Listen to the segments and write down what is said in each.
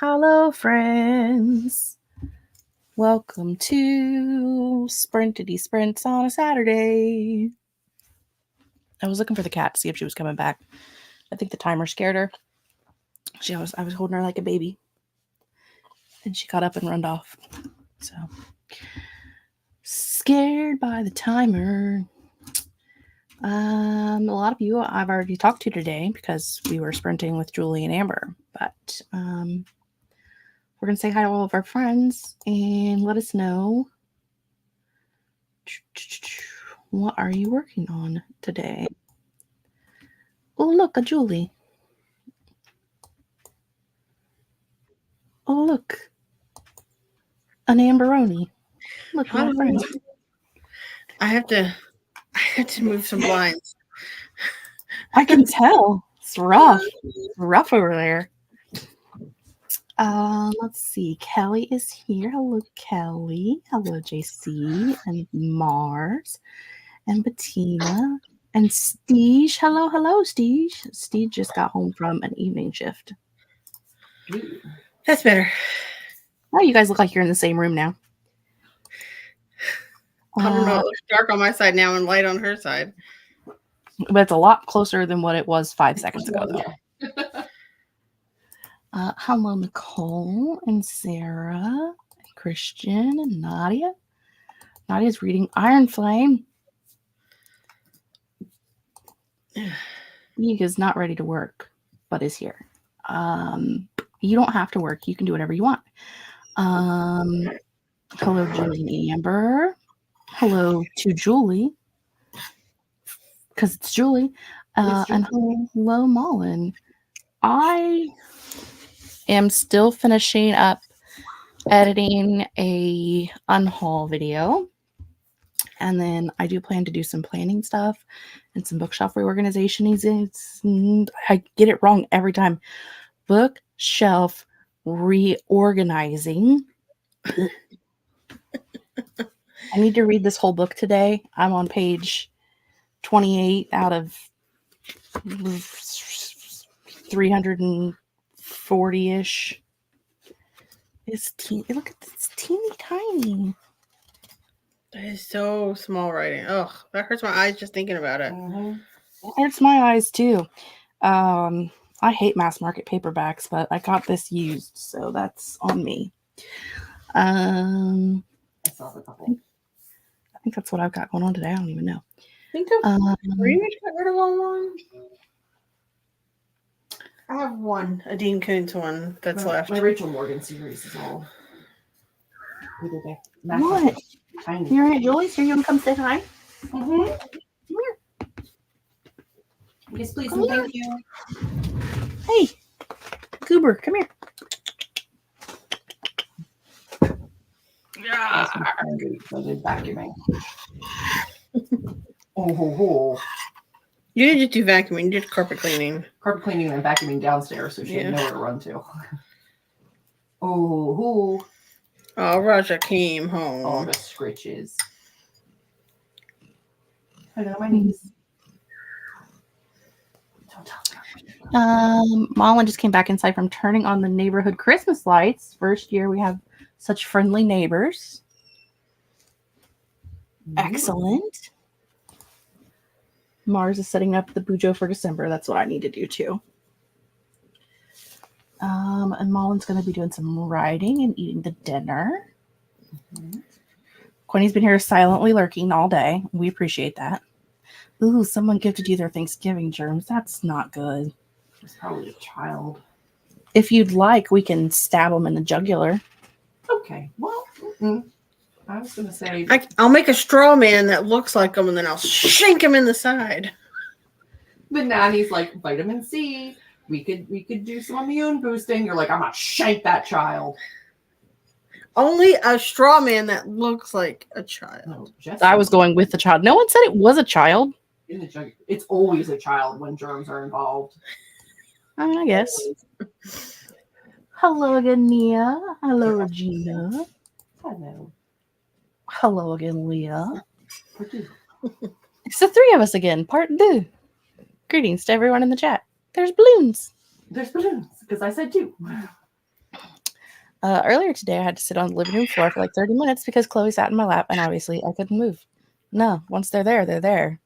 Hello, friends. Welcome to Sprintity Sprints on a Saturday. I was looking for the cat to see if she was coming back. I think the timer scared her. I was holding her like a baby. And she got up and run off. So, scared by the timer. A lot of you I've already talked to today because we were sprinting with Julie and Amber. But, we're going to say hi to all of our friends and let us know what are you working on today. Oh, look, a Julie. Oh, look, an Amberoni. Look, my friend. I have to move some blinds. I can tell. It's rough. It's rough over there. Let's see. Kelly is here. Hello, Kelly. Hello, JC and Mars and Bettina and Steege. Hello, Steege. Steege just got home from an evening shift. That's better. Oh, you guys look like you're in the same room now. I don't know. It looks dark on my side now and light on her side. But it's a lot closer than what it was 5 seconds ago, though. Hello, Nicole and Sarah and Christian and Nadia. Nadia's reading Iron Flame. Mika's not ready to work, but is here. You don't have to work. You can do whatever you want. Hello, Julie and Amber. Hello to Julie, because it's Julie. And hello, Mullen. I am still finishing up editing a unhaul video. And then I do plan to do some planning stuff and some bookshelf reorganization. I get it wrong every time. Bookshelf reorganizing. I need to read this whole book today. I'm on page 28 out of 340-ish. Look at this, teeny tiny. That is so small writing. Ugh, that hurts my eyes just thinking about it. It hurts my eyes too. I hate mass market paperbacks, but I got this used, so that's on me. I saw the couple. I think that's what I've got going on today. I don't even know. Think of pretty much got rid of one. I have one, a Dean Koontz one that's left. My Rachel Morgan series is all. What? You're at Julie's? Are you going to come say hi? Mm-hmm. Come here. Yes, please, and thank you. Hey, Goober, come here. Yeah. Vacuuming. Oh. You didn't just do vacuuming, you did carpet cleaning. Carpet cleaning and vacuuming downstairs, so she had nowhere to run to. Oh, Raja came home. All the scritches. Hello, my niece. Molly just came back inside from turning on the neighborhood Christmas lights. First year we have such friendly neighbors. Excellent. Mars is setting up the bujo for December. That's what I need to do too. And Mullen's going to be doing some writing and eating the dinner. Quinny's been here silently lurking all day. We appreciate that. Ooh, someone gifted you their Thanksgiving germs. That's not good. It's probably a child. If you'd like, we can stab them in the jugular. Okay. Well, I was going to say... I'll make a straw man that looks like him, and then I'll shank him in the side. But Nanny's like, vitamin C. We could do some immune boosting. You're like, I'm going to shank that child. Only a straw man that looks like a child. No, I was going with the child. No one said it was a child. It's always a child when germs are involved. I guess. Hello again, Nia. Hello, Regina. Hello. Hello again, Leah. It's the three of us again. Part 2. Greetings to everyone in the chat. There's balloons. There's balloons, because I said 2. Earlier today, I had to sit on the living room floor for like 30 minutes because Chloe sat in my lap, and obviously I couldn't move. No, once they're there, they're there.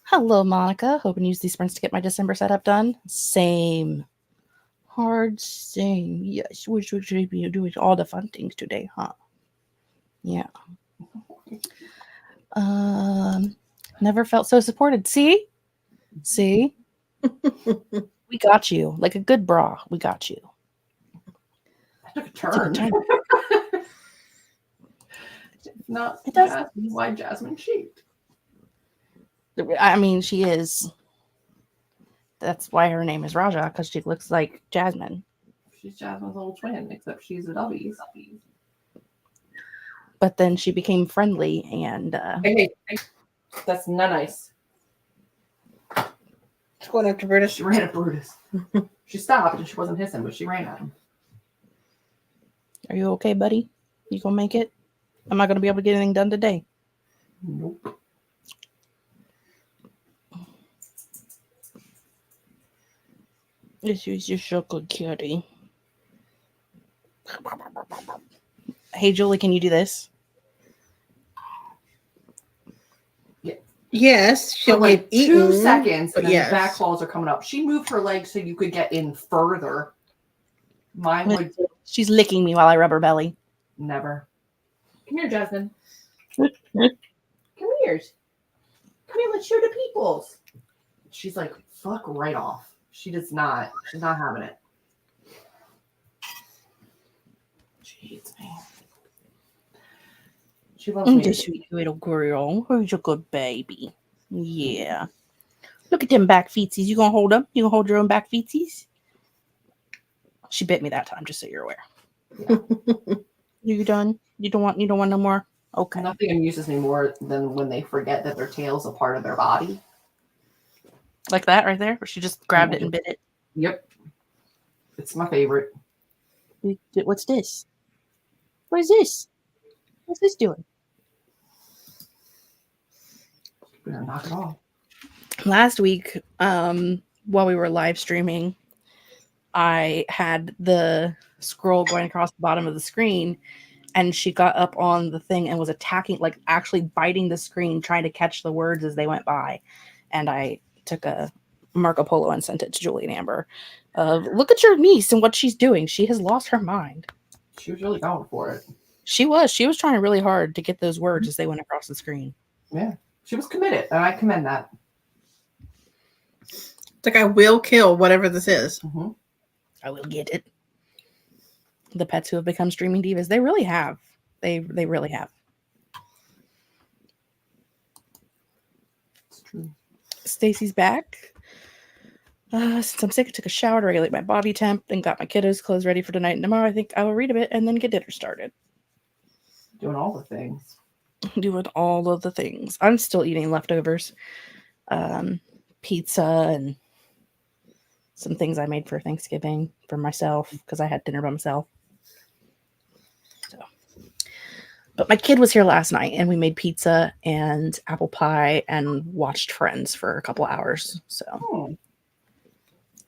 Hello, Monica. Hoping to use these sprints to get my December setup done. Same. Hard same. Yes, we should be doing all the fun things today, huh? Yeah. Never felt so supported. See? We got you. Like a good bra. We got you. I took a turn. Not It does. Jasmine. Why Jasmine sheep? I mean, she is. That's why her name is Raja, because she looks like Jasmine. She's Jasmine's little twin, except she's a W. But then she became friendly and Hey, that's not nice. She's going after Brutus. She ran at Brutus. She stopped and she wasn't hissing, but she ran at him. Are you okay, buddy? You gonna make it? I'm not gonna be able to get anything done today. Nope. This is just so good, kitty. Hey, Julie, can you do this? Yes, she'll So like get eaten, 2 seconds, but and then yes. the back claws are coming up. She moved her leg so you could get in further. Mine would She's licking me while I rub her belly. never. Come here, Jasmine. Come here. Come here, let's show the peoples. She's like, fuck right off. She does not. She's not having it. She hates me. She loves me. The sweet little girl. Who's a good baby? Yeah. Look at them back feetsies. You gonna hold them? You gonna hold your own back feetsies? She bit me that time, just so you're aware. Yeah. You done? You don't want no more? Okay. Nothing amuses me more than when they forget that their tail's a part of their body. Like that right there? Or she just grabbed it and bit it? Yep. It's my favorite. What's this? What is this? What's this doing? Better knock it off. Last week, while we were live streaming, I had the scroll going across the bottom of the screen, and she got up on the thing and was attacking, like actually biting the screen, trying to catch the words as they went by. And I took a Marco Polo and sent it to Julie and Amber. Look at your niece and what she's doing. She has lost her mind. She was really going for it. She was trying really hard to get those words as they went across the screen. Yeah. She was committed, and I commend that. It's like, I will kill whatever this is. Mm-hmm. I will get it. The pets who have become streaming divas, they really have. They really have. It's true. Stacy's back. Since I'm sick, I took a shower to regulate my body temp and got my kiddos' clothes ready for tonight and tomorrow. I think I will read a bit and then get dinner started. Doing all the things. Doing all of the things. I'm still eating leftovers. Pizza and some things I made for Thanksgiving for myself because I had dinner by myself. So, but my kid was here last night and we made pizza and apple pie and watched Friends for a couple hours. So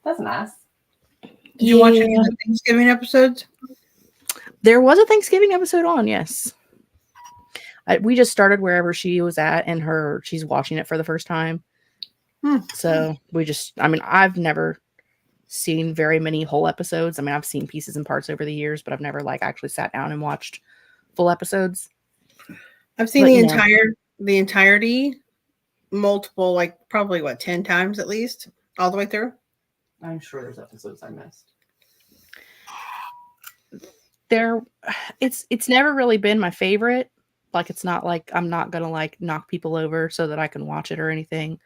that's nice. Did you watch any of the Thanksgiving episodes? There was a Thanksgiving episode on, yes. We just started wherever she was at, and she's watching it for the first time. So I've never seen very many whole episodes. I mean, I've seen pieces and parts over the years, but I've never actually sat down and watched full episodes. I've seen the entirety multiple, probably 10 times at least, all the way through. I'm sure there's episodes I missed. It's never really been my favorite. It's not like I'm not gonna knock people over so that I can watch it or anything.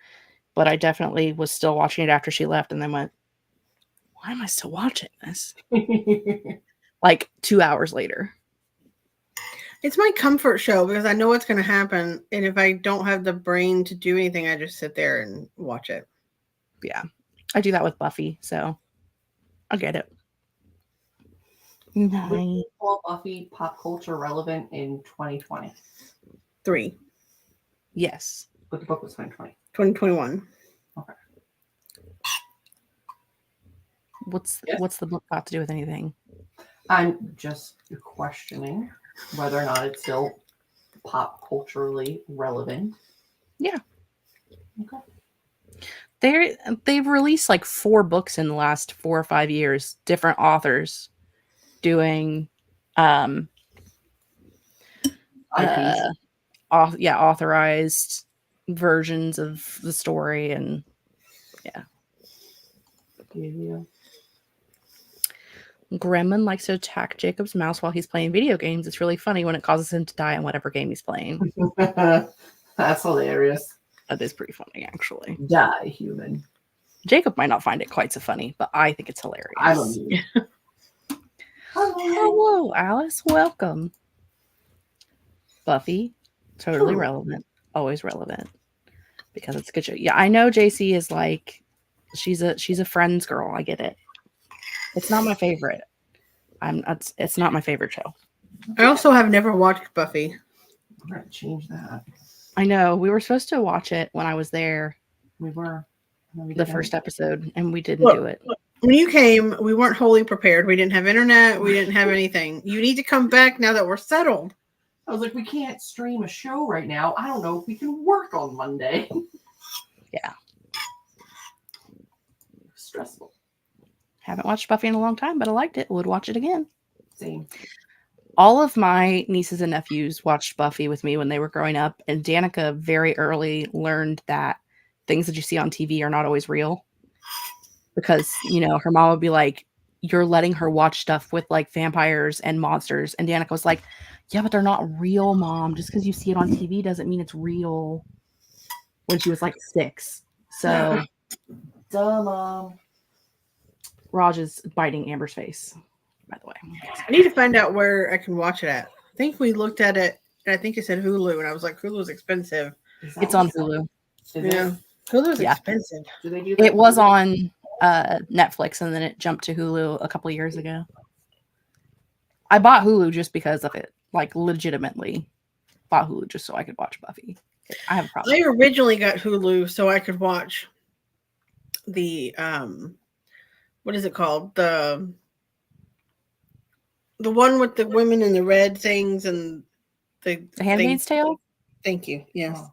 But I definitely was still watching it after she left and then went, why am I still watching this? 2 hours later. It's my comfort show because I know what's going to happen. And if I don't have the brain to do anything, I just sit there and watch it. Yeah. I do that with Buffy. So I'll get it. Nice. Would you call Buffy pop culture relevant in 2020? 3. Yes. But the book was 2020. 2021. Okay. What's Yes. what's the book got to do with anything? I'm just questioning whether or not it's still pop culturally relevant. Yeah. Okay. They've released like 4 books in the last 4 or 5 years, different authors doing IPs. authorized versions of the story, and Yeah. Gremlin likes to attack Jacob's mouse while he's playing video games. It's really funny when it causes him to die in whatever game he's playing. That's hilarious. That is pretty funny, actually. Die, human. Jacob might not find it quite so funny, but I think it's hilarious. I don't need it. Hello, Alice. Welcome. Buffy, totally True. relevant. Always relevant. Because it's a good show. Yeah, I know JC is like, she's a Friends girl. I get it. It's not my favorite. It's not my favorite show. I also have never watched Buffy. I'm going to change that. I know. We were supposed to watch it when I was there, We were. the first episode, and we didn't do it. When you came, we weren't wholly prepared. We didn't have internet. We didn't have anything. You need to come back now that we're settled. I was like, we can't stream a show right now. I don't know if we can work on Monday. Yeah. Stressful. Haven't watched Buffy in a long time, but I liked it. Would watch it again. Same. All of my nieces and nephews watched Buffy with me when they were growing up, and Danica very early learned that things that you see on TV are not always real. Because, her mom would be like, you're letting her watch stuff with like vampires and monsters. And Danica was like, yeah, but they're not real, Mom. Just because you see it on TV doesn't mean it's real. When she was like 6. So, Duh, Mom. Raj is biting Amber's face, by the way. I need to find out where I can watch it at. I think we looked at it, and I think it said Hulu, and I was like, Hulu's expensive. It's on Hulu. Yeah. Hulu's expensive. Do they do that? It was on Netflix, and then it jumped to Hulu a couple of years ago. I bought Hulu just because of it. Like, legitimately bought Hulu just so I could watch Buffy. I have a problem. I originally got Hulu so I could watch the what is it called? The one with the women in the red things and the Handmaid's Tale? Thank you. Yes. Oh.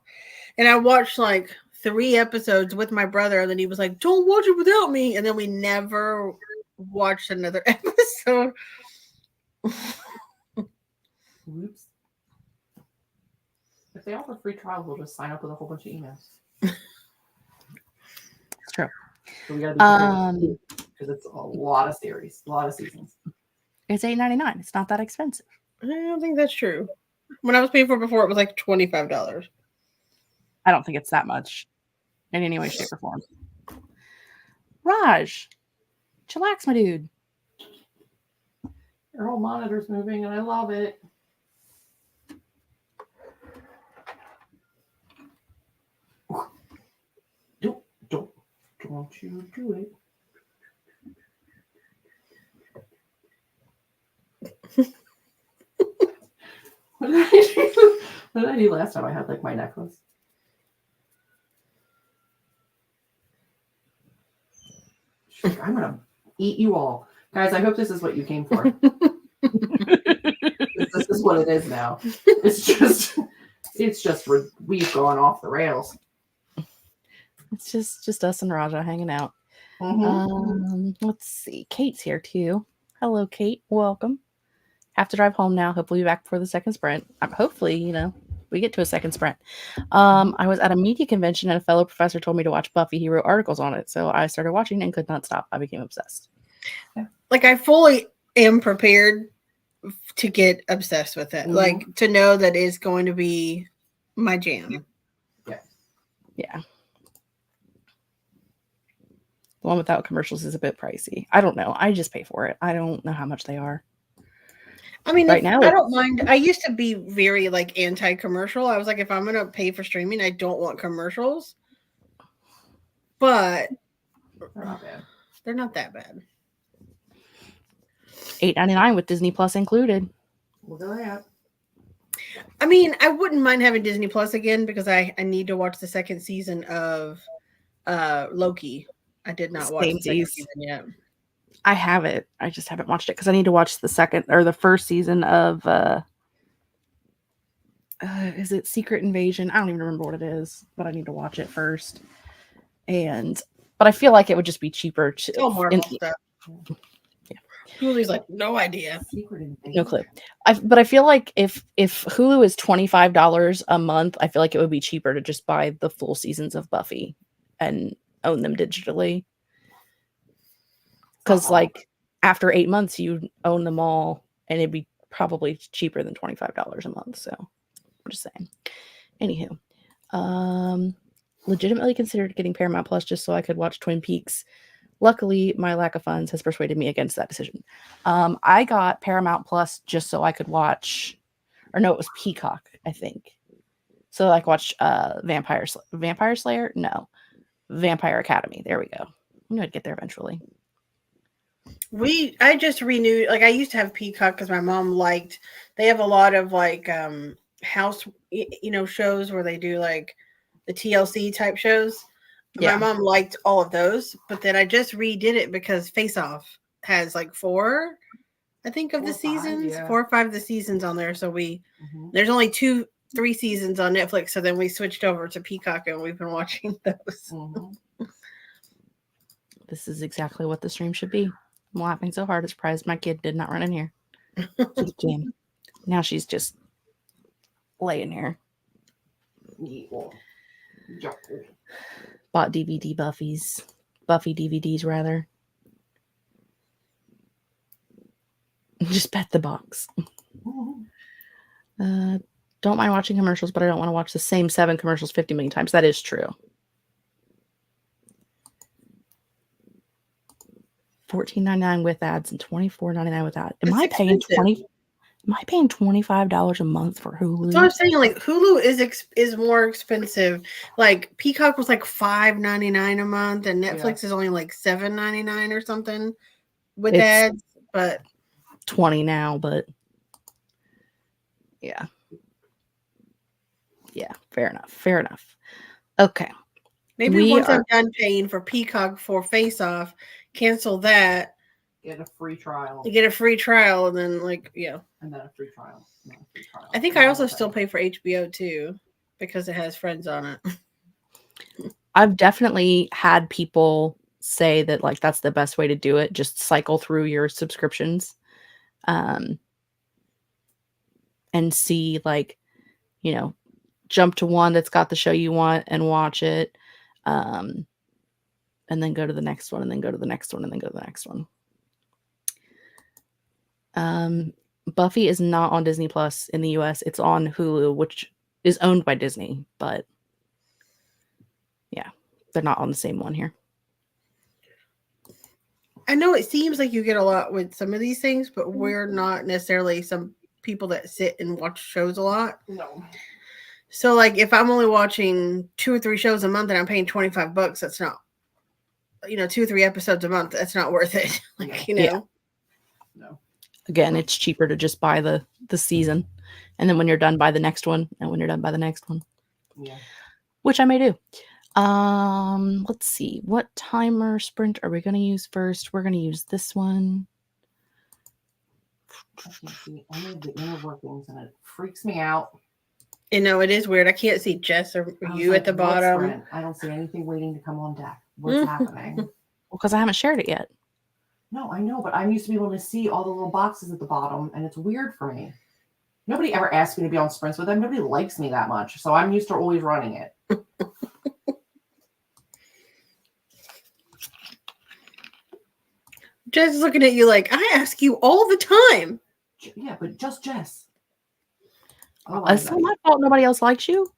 And I watched like 3 episodes with my brother, and then he was like, "Don't watch it without me." And then we never watched another episode. Oops. If they offer free trial, we'll just sign up with a whole bunch of emails. It's true. So we gotta be because it's a lot of series, a lot of seasons. It's $8.99. It's not that expensive. I don't think that's true. When I was paying for it before, it was like $25. I don't think it's that much in any way, shape, or form. Raj, chillax, my dude. Your whole monitor's moving, and I love it. Don't you do it. What did I do? What did I do last time I had like my necklace? She's like, I'm gonna eat you all. Guys, I hope this is what you came for. This is what it is now. It's just we've gone off the rails. It's just us and Raja hanging out. Mm-hmm. Let's see. Kate's here too. Hello, Kate. Welcome. Have to drive home now. Hopefully be back before the second sprint. Hopefully, we get to a second sprint. I was at a media convention and a fellow professor told me to watch Buffy. He wrote articles on it. So I started watching and could not stop. I became obsessed. Like, I fully am prepared to get obsessed with it. Mhm. Like, to know that it's going to be my jam. Yeah. The one without commercials is a bit pricey. I don't know. I just pay for it. I don't know how much they are. I mean, Right now, I don't mind. I used to be very like anti-commercial. I was like, if I'm gonna pay for streaming, I don't want commercials. But They're not bad. they're not that bad. $8.99 with Disney Plus included. Look at that. I mean, I wouldn't mind having Disney Plus again because I need to watch the second season of Loki. I did not watch the second Samesies. season yet. I have it. I just haven't watched it because I need to watch the second or the first season of is it Secret Invasion? I don't even remember what it is, but I need to watch it first. But I feel like it would just be cheaper to All Marvel stuff. Yeah. Julie's like, no idea. No clue. But I feel like if Hulu is $25 a month, I feel like it would be cheaper to just buy the full seasons of Buffy and own them digitally. Because like after 8 months, you own them all, and it'd be probably cheaper than $25 a month. So I'm just saying. Anywho, legitimately considered getting Paramount Plus just so I could watch Twin Peaks. Luckily, my lack of funds has persuaded me against that decision. I got Paramount Plus just so I could watch, or no, it was Peacock, I think. So I could watch Vampire Slayer? No. Vampire Academy. There we go. I'm going to get there eventually. I just renewed, like I used to have Peacock because my mom they have a lot of like house, shows where they do like the TLC type shows. Yeah. My mom liked all of those, but then I just redid it because Face Off has like 4, I think, of the seasons, 4 or 5 of the seasons on there. So there's only 2-3 seasons on Netflix. So then we switched over to Peacock and we've been watching those. This is exactly what the stream should be. I'm laughing so hard, I'm surprised my kid did not run in here. Now she's just laying here. Bought Buffy DVDs rather. Just bet the box. Don't mind watching commercials, but I don't want to watch the same 7 commercials 50 million times. That is true. $14.99 with ads and $24.99 without. Am I paying $25 a month for Hulu? So I'm saying, like, Hulu is more expensive. Like Peacock was like $5.99 a month, and Netflix is only like $7.99 or something with ads. But $20 now, but yeah, fair enough. Okay, maybe once I'm done paying for Peacock for Face Off, cancel that. Get a free trial. You get a free trial, and then and then a free trial. I think I also still pay for HBO too because it has Friends on it. I've definitely had people say that like that's the best way to do it. Just cycle through your subscriptions, and see like, jump to one that's got the show you want and watch it, and then go to the next one, and then go to the next one, and then go to the next one. Buffy is not on Disney Plus in the US. It's on Hulu, which is owned by Disney, but yeah, they're not on the same one here. I know it seems like you get a lot with some of these things, but we're not necessarily some people that sit and watch shows a lot. No. So like if I'm only watching 2 or 3 shows a month and I'm paying $25, that's not, 2 or 3 episodes a month. That's not worth it. Yeah. No. Again, it's cheaper to just buy the season, and then when you're done, buy the next one, and when you're done, buy the next one. Yeah. Which I may do. Let's see. What timer sprint are we going to use first? We're going to use this one. I can see only the inner workings, and it freaks me out. It is weird. I can't see Jess or you at the bottom. I don't see anything waiting to come on deck. What's happening? Well, because I haven't shared it yet. No, I know, but I'm used to be able to see all the little boxes at the bottom, and it's weird for me. Nobody ever asked me to be on sprints with them. Nobody likes me that much, so I'm used to always running it. Jess is looking at you like, I ask you all the time. Yeah, but just Jess. Oh, it's not my fault nobody else likes you.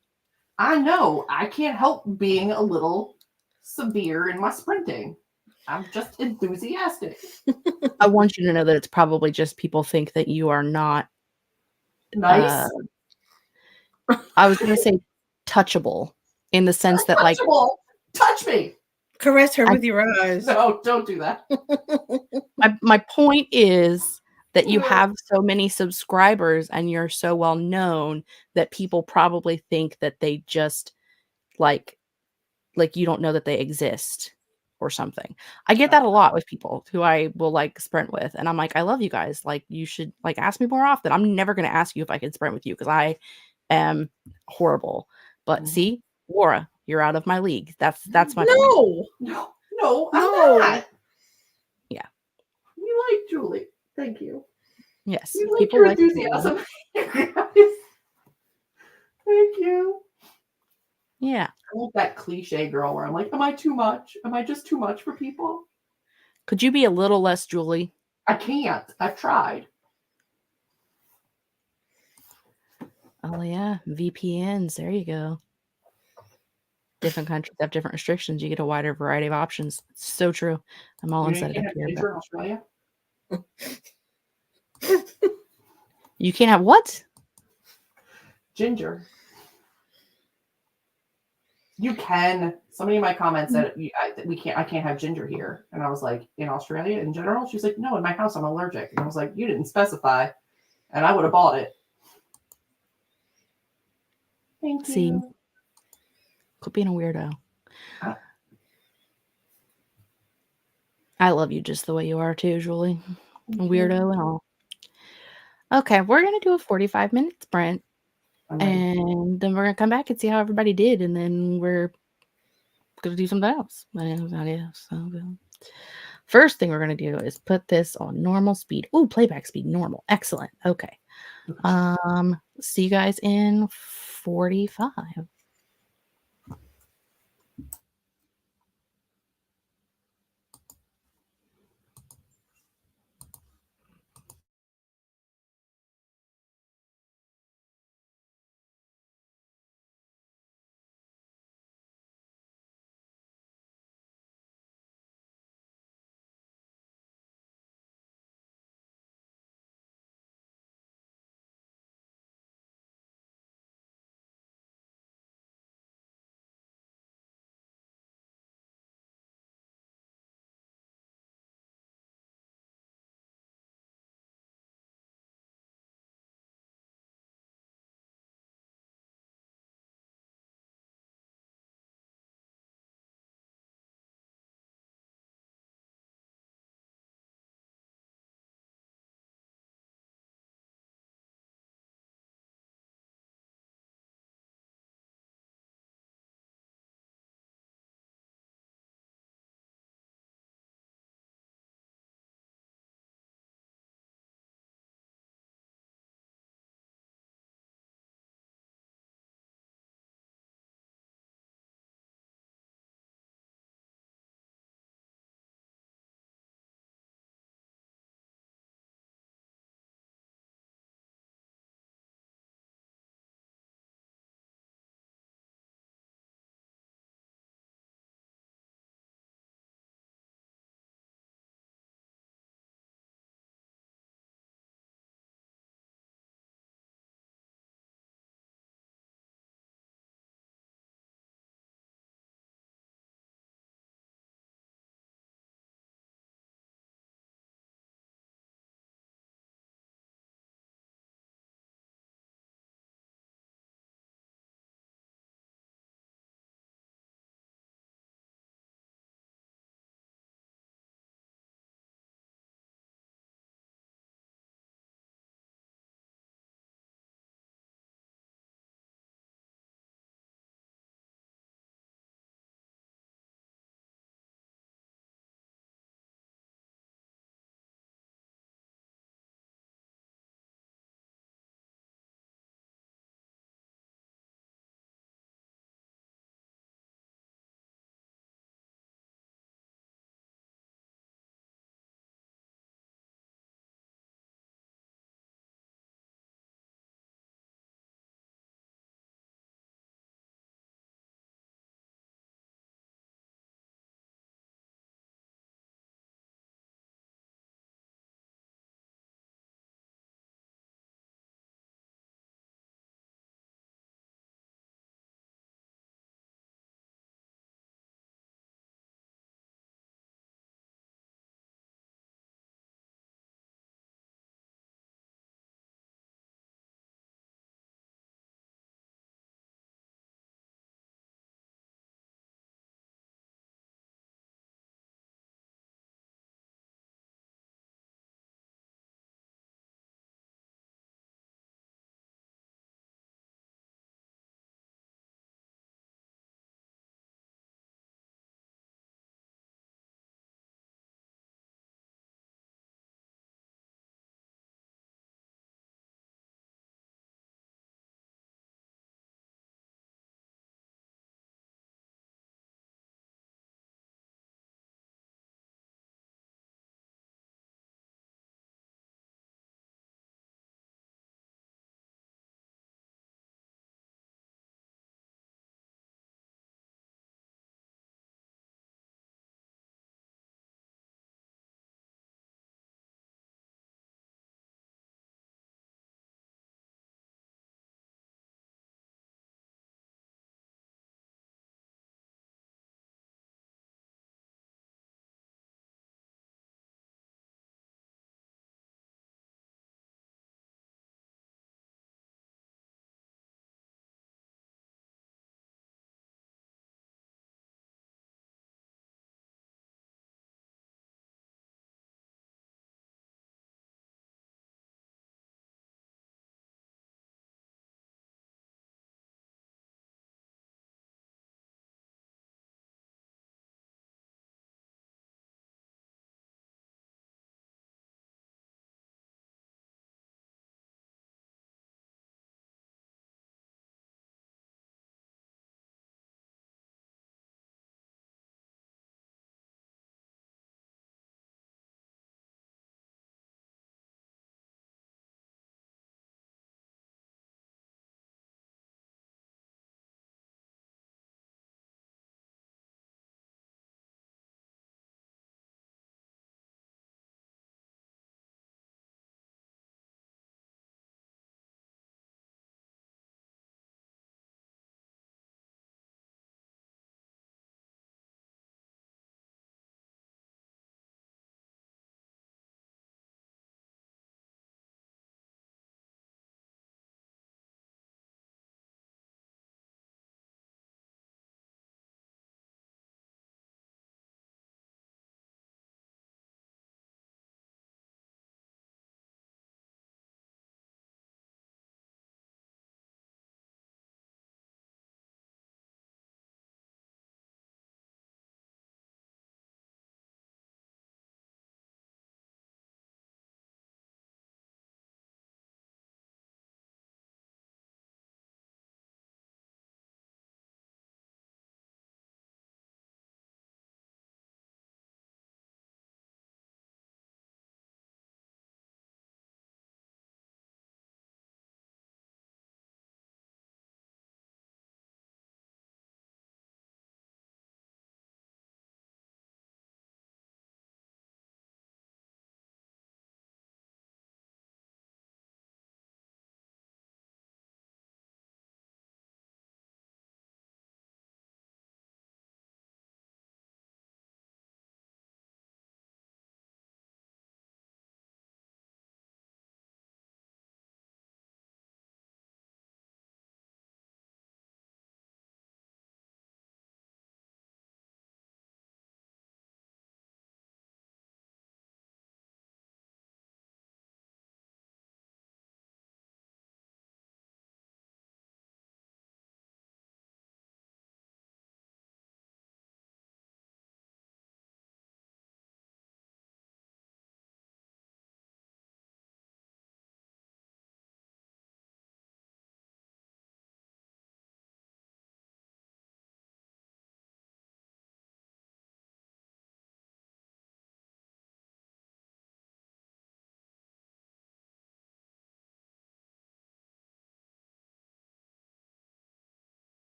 I know. I can't help being a little severe in my sprinting. I'm just enthusiastic. I want you to know that it's probably just people think that you are not nice. I was going to say touchable in the sense that like touch me. Caress her with your eyes. No, don't do that. my point is that you have so many subscribers and you're so well known that people probably think that they just like you don't know that they exist. or something. I get that a lot with people who I will like sprint with, and I'm like, I love you guys. Like, you should like ask me more often. I'm never going to ask you if I can sprint with you because I am horrible. But see, Laura, you're out of my league. That's my point. No, I'm not. Yeah. You like Julie. Thank you. Yes. You like People your like enthusiasm. Thank you. Yeah. I like that cliche girl where I'm like, am I too much? Am I just too much for people? Could you be a little less Julie? I can't. I've tried. Oh yeah, VPNs. There you go. Different countries have different restrictions. You get a wider variety of options. It's so true. I'm all You set it can't up have here. ginger in Australia? You can't have what? Ginger. You can. Somebody in my comments said I can't have ginger here, and I was like, in Australia in general. She's like, no, in my house I'm allergic, and I was like, you didn't specify, and I would have bought it. Thank See, you. quit being a weirdo. I love you just the way you are too, Julie. A weirdo and all. Okay, we're gonna do a 45-minute sprint, and then we're gonna come back and see how everybody did, and then we're gonna do something else. First thing we're gonna do is put this on normal speed. Ooh, playback speed normal. Excellent. Okay. See you guys in 45.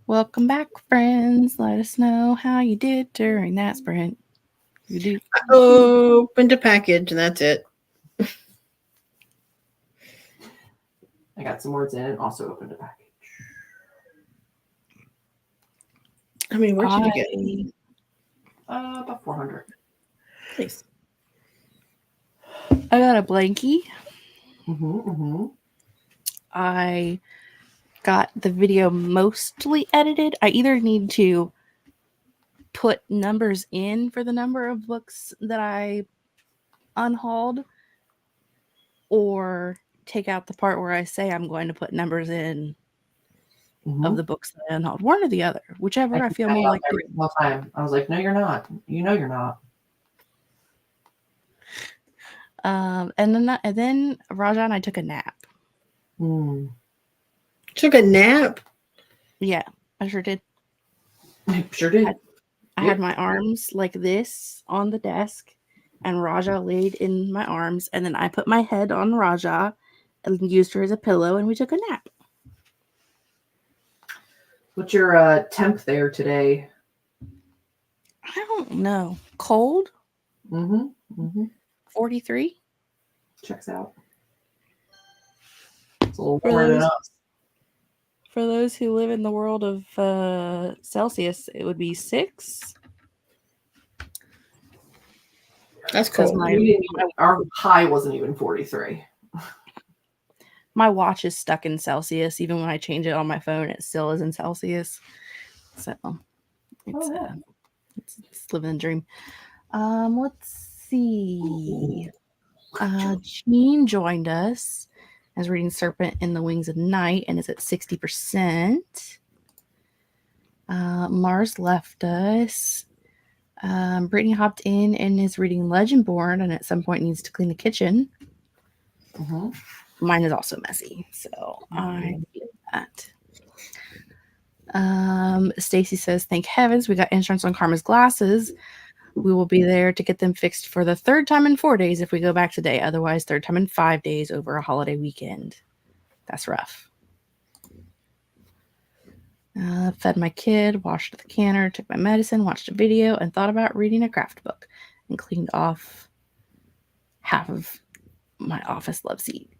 Welcome back, friends. Let us know how you did during that sprint. You do. Opened a package, and that's it. I got some words in and also opened a package. How many words did you get? About 400. Please. I got a blankie. I got the video mostly edited. I either need to put numbers in for the number of books that I unhauled, or take out the part where I say I'm going to put numbers in of the books that I unhauled. One or the other, whichever I feel more like every single time. I was like, no, you're not. You know you're not. And then Raja and I took a nap. Took a nap? Yeah, I sure did. I sure did. I had my arms like this on the desk, and Raja laid in my arms, and then I put my head on Raja and used her as a pillow, and we took a nap. What's your temp there today? I don't know. Cold? 43? Checks out. It's a little warmer than us. For those who live in the world of Celsius, it would be 6. That's cold. Our high wasn't even 43. My watch is stuck in Celsius. Even when I change it on my phone, it still is in Celsius. So it's living the dream. Let's see. Jean joined us. I was reading Serpent in the Wings of Night and is at 60%. Mars left us. Brittany hopped in and is reading Legendborn, and at some point needs to clean the kitchen. Mine is also messy, so I get that. Stacy says, thank heavens we got insurance on Karma's glasses. We will be there to get them fixed for the 3rd time in 4 days if we go back today. Otherwise, 3rd time in 5 days over a holiday weekend. That's rough. Fed my kid, washed the canner, took my medicine, watched a video, and thought about reading a craft book, and cleaned off half of my office love seat.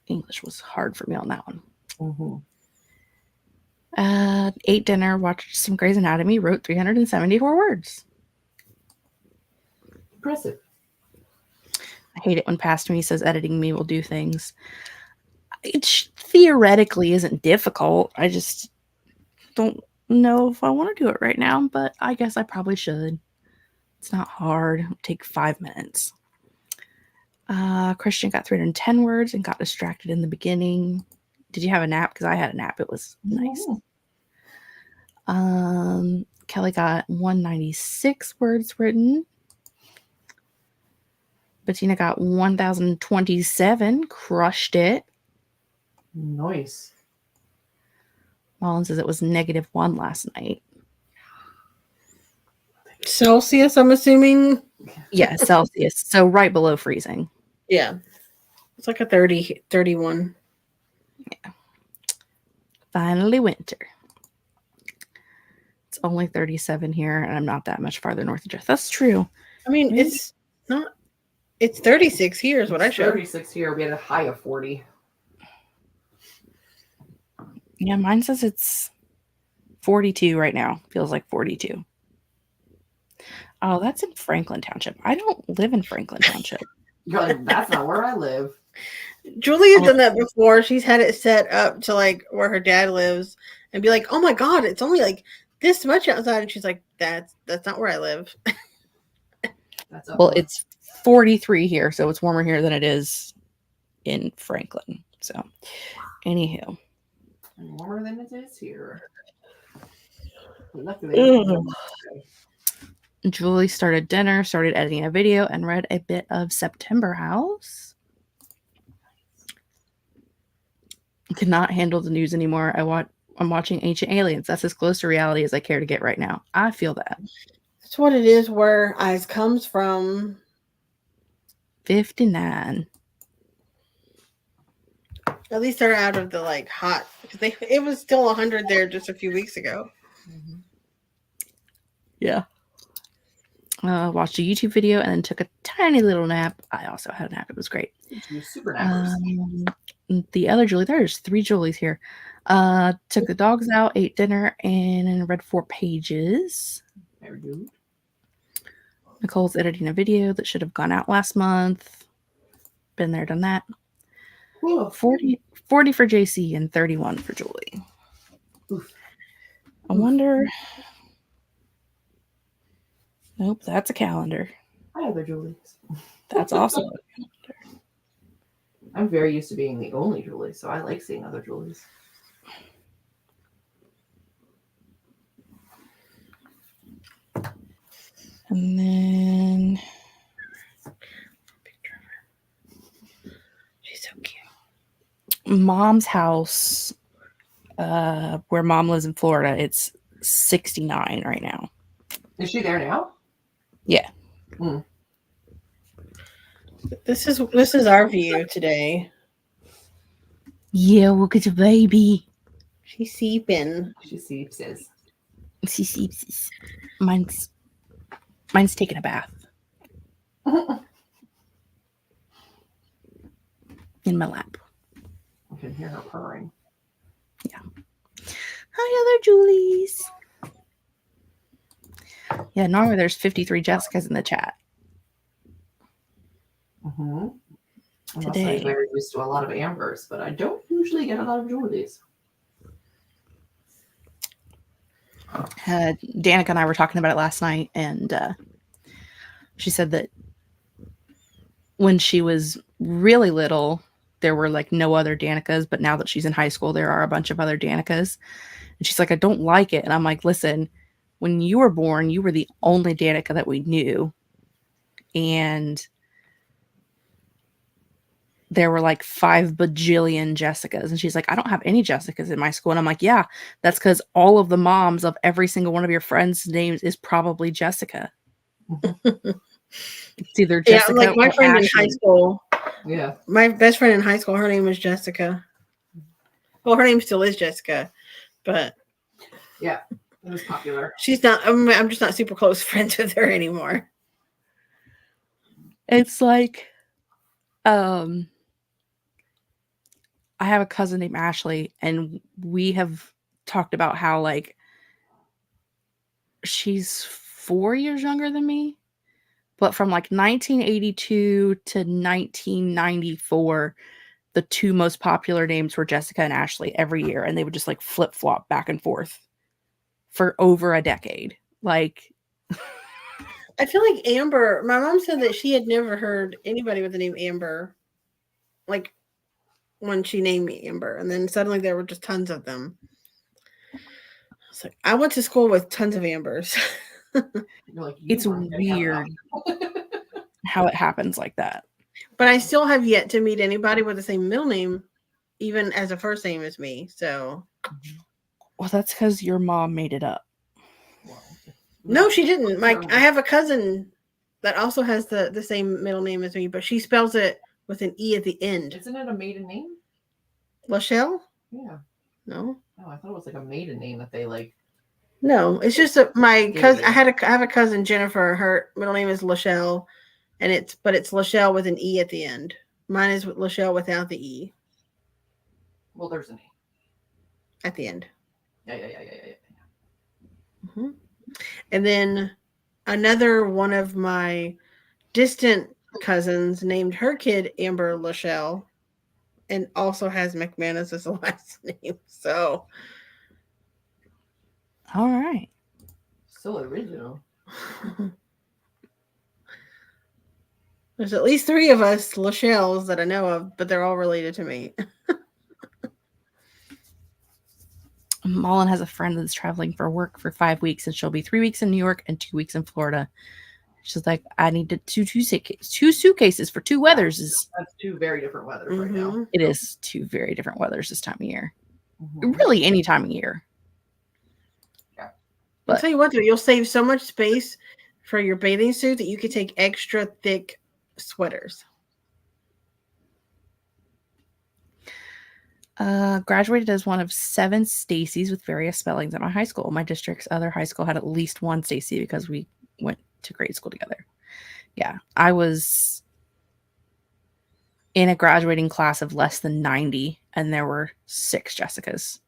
English was hard for me on that one. Ate dinner, watched some Grey's Anatomy, wrote 374 words. Impressive. I hate it when past me says editing me will do things. It theoretically isn't difficult. I just don't know if I want to do it right now, but I guess I probably should. It's not hard. It'll take 5 minutes. Christian got 310 words and got distracted in the beginning. Did you have a nap? Because I had a nap. It was nice. Kelly got 196 words written. Bettina got 1,027. Crushed it. Nice. Mullen says it was -1 last night. Celsius, I'm assuming? Yeah, Celsius. So right below freezing. Yeah. It's like a 30, 31. Yeah. Finally winter. It's only 37 here, and I'm not that much farther north of Jeff. That's true. I mean, it's not. It's 36 here is what I showed. 36 here. We had a high of 40. Yeah, mine says it's 42 right now. Feels like 42. Oh, that's in Franklin Township. I don't live in Franklin Township. You're like, that's not where I live. Julie has done that before. She's had it set up to like where her dad lives and be like, oh my God, it's only like this much outside. And she's like, that's not where I live. Well, it's 43 here, so it's warmer here than it is in Franklin. So, anywho. And warmer than it is here. Julie started dinner, started editing a video, and read a bit of September House. I cannot handle the news anymore. I'm watching Ancient Aliens. That's as close to reality as I care to get right now. I feel that. That's what it is where Eyes comes from. $59. At least they're out of the like hot. It was still 100 there just a few weeks ago. Mm-hmm. Yeah. Watched a YouTube video and then took a tiny little nap. I also had a nap. It was great. Super nappers. The other Julie, there's 3 Julies here. Took the dogs out, ate dinner, and read 4 pages. Very good. Nicole's editing a video that should have gone out last month. Been there, done that. Cool. 40 for JC and 31 for Julie. Oof. I wonder. Nope, that's a calendar. Hi, other Julies. That's also a calendar. I'm very used to being the only Julie, so I like seeing other Julies. And then She's so cute. Mom's house, where Mom lives in Florida, it's 69 right now. Is she there now? Yeah. This is our view today. Yeah, look at the baby. She's seeping. She seeps. She seeps. Mine's taking a bath in my lap. I can hear her purring. Yeah. Hi, other Julies. Yeah, normally there's 53 Jessicas in the chat. Mm-hmm. Today. I'm very used to a lot of Ambers, but I don't usually get a lot of Julies. Danica and I were talking about it last night, and she said that when she was really little, there were like no other Danicas, but now that she's in high school, there are a bunch of other Danicas. And she's like, I don't like it. And I'm like, listen, when you were born, you were the only Danica that we knew. And there were like 5 bajillion Jessicas. And she's like, I don't have any Jessicas in my school. And I'm like, yeah, that's because all of the moms of every single one of your friends' names is probably Jessica. It's either Jessica like my or friend Ashley. in high school. Yeah. My best friend in high school, her name was Jessica. Well, her name still is Jessica, but Yeah, it was popular. she's not. I'm just not super close friends with her anymore. It's like, I have a cousin named Ashley, and we have talked about how like she's 4 years younger than me, but from like 1982 to 1994, the 2 most popular names were Jessica and Ashley every year, and they would just like flip flop back and forth for over a decade. Like, I feel like Amber. My mom said that she had never heard anybody with the name Amber, like when she named me Amber, and then suddenly there were just tons of them. It's like I went to school with tons of Ambers. You're like, it's weird how it happens like that. But I still have yet to meet anybody with the same middle name, even as a first name as me. So, Well, that's because your mom made it up. no, she didn't. I have a cousin that also has the same middle name as me, but she spells it with an E at the end. Isn't it a maiden name? Lachelle? Yeah. No. Oh, I thought it was like a maiden name that they like. No, it's just my cousin. Yeah. I have a cousin, Jennifer. Her middle name is Lachelle, and it's Lachelle with an E at the end. Mine is Lachelle without the E Well, there's an E at the end. Yeah. Mm-hmm. And then another one of my distant cousins named her kid Amber Lachelle, and also has McManus as the last name. So, All right. So original. there's at least 3 of us Lachelles that I know of, but they're all related to me. Mullen has a friend that's traveling for work for 5 weeks, and she'll be 3 weeks in New York and 2 weeks in Florida. She's like, I need to two suitcases for 2 weathers. That's 2 very different weathers right now. It is 2 very different weathers this time of year. Mm-hmm. Really, any time of year. Yeah. I'll tell you what, though, you'll save so much space for your bathing suit that you could take extra thick sweaters. Graduated as one of 7 Stacys with various spellings at my high school. My district's other high school had at least one Stacy because we went to grade school together. Yeah, I was in a graduating class of less than 90, and there were 6 Jessicas.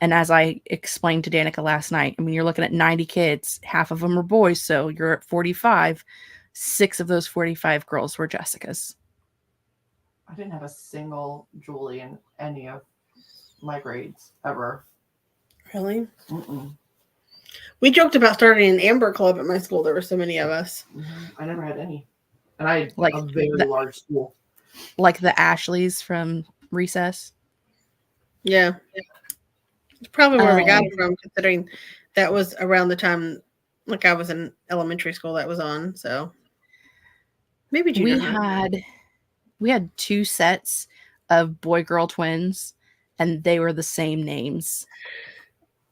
And as I explained to Danica last night, I mean, you're looking at 90 kids. Half of them are boys, so you're at 45. 6 of those 45 girls were Jessicas. I didn't have a single Julie in any of my grades ever. Really? Mm-mm. We joked about starting an Amber Club at my school. There were so many of us. I never had any. And I had Like a very large school. Like the Ashleys from Recess. Yeah. It's probably where we got it from, considering that was around the time, like, I was in elementary school that was on. So maybe junior high. We had 2 sets of boy-girl twins, and they were the same names.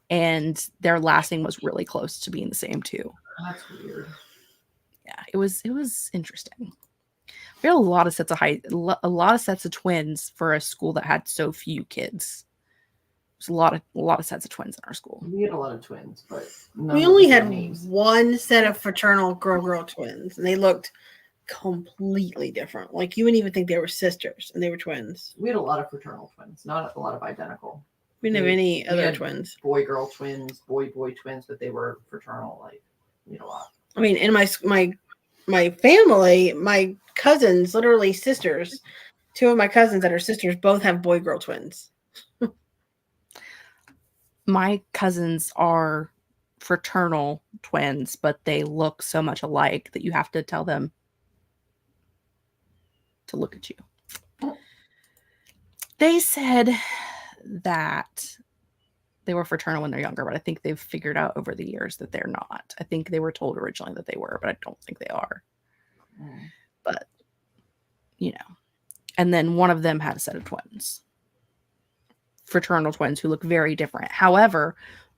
And their last name was really close to being the same too. That's weird. Yeah, it was interesting. We had a lot of sets of twins for a school that had so few kids. There's a lot of sets of twins in our school. We had a lot of twins, but we only had one set of fraternal girl twins, and they looked completely different. Like, you wouldn't even think they were sisters, and they were twins. We had a lot of fraternal twins, not a lot of identical. We didn't have any other twins. Boy-girl twins, boy-boy twins, but they were fraternal. Like, we had a lot. I mean, in my family, my cousins, literally sisters, 2 of my cousins that are sisters, both have boy-girl twins. My cousins are fraternal twins, but they look so much alike that you have to tell them to look at you. They said that they were fraternal when they're younger, but I think they've figured out over the years that they're not. I think they were told originally that they were, but I don't think they are. But, and then one of them had a set of twins. Fraternal twins who look very different. However,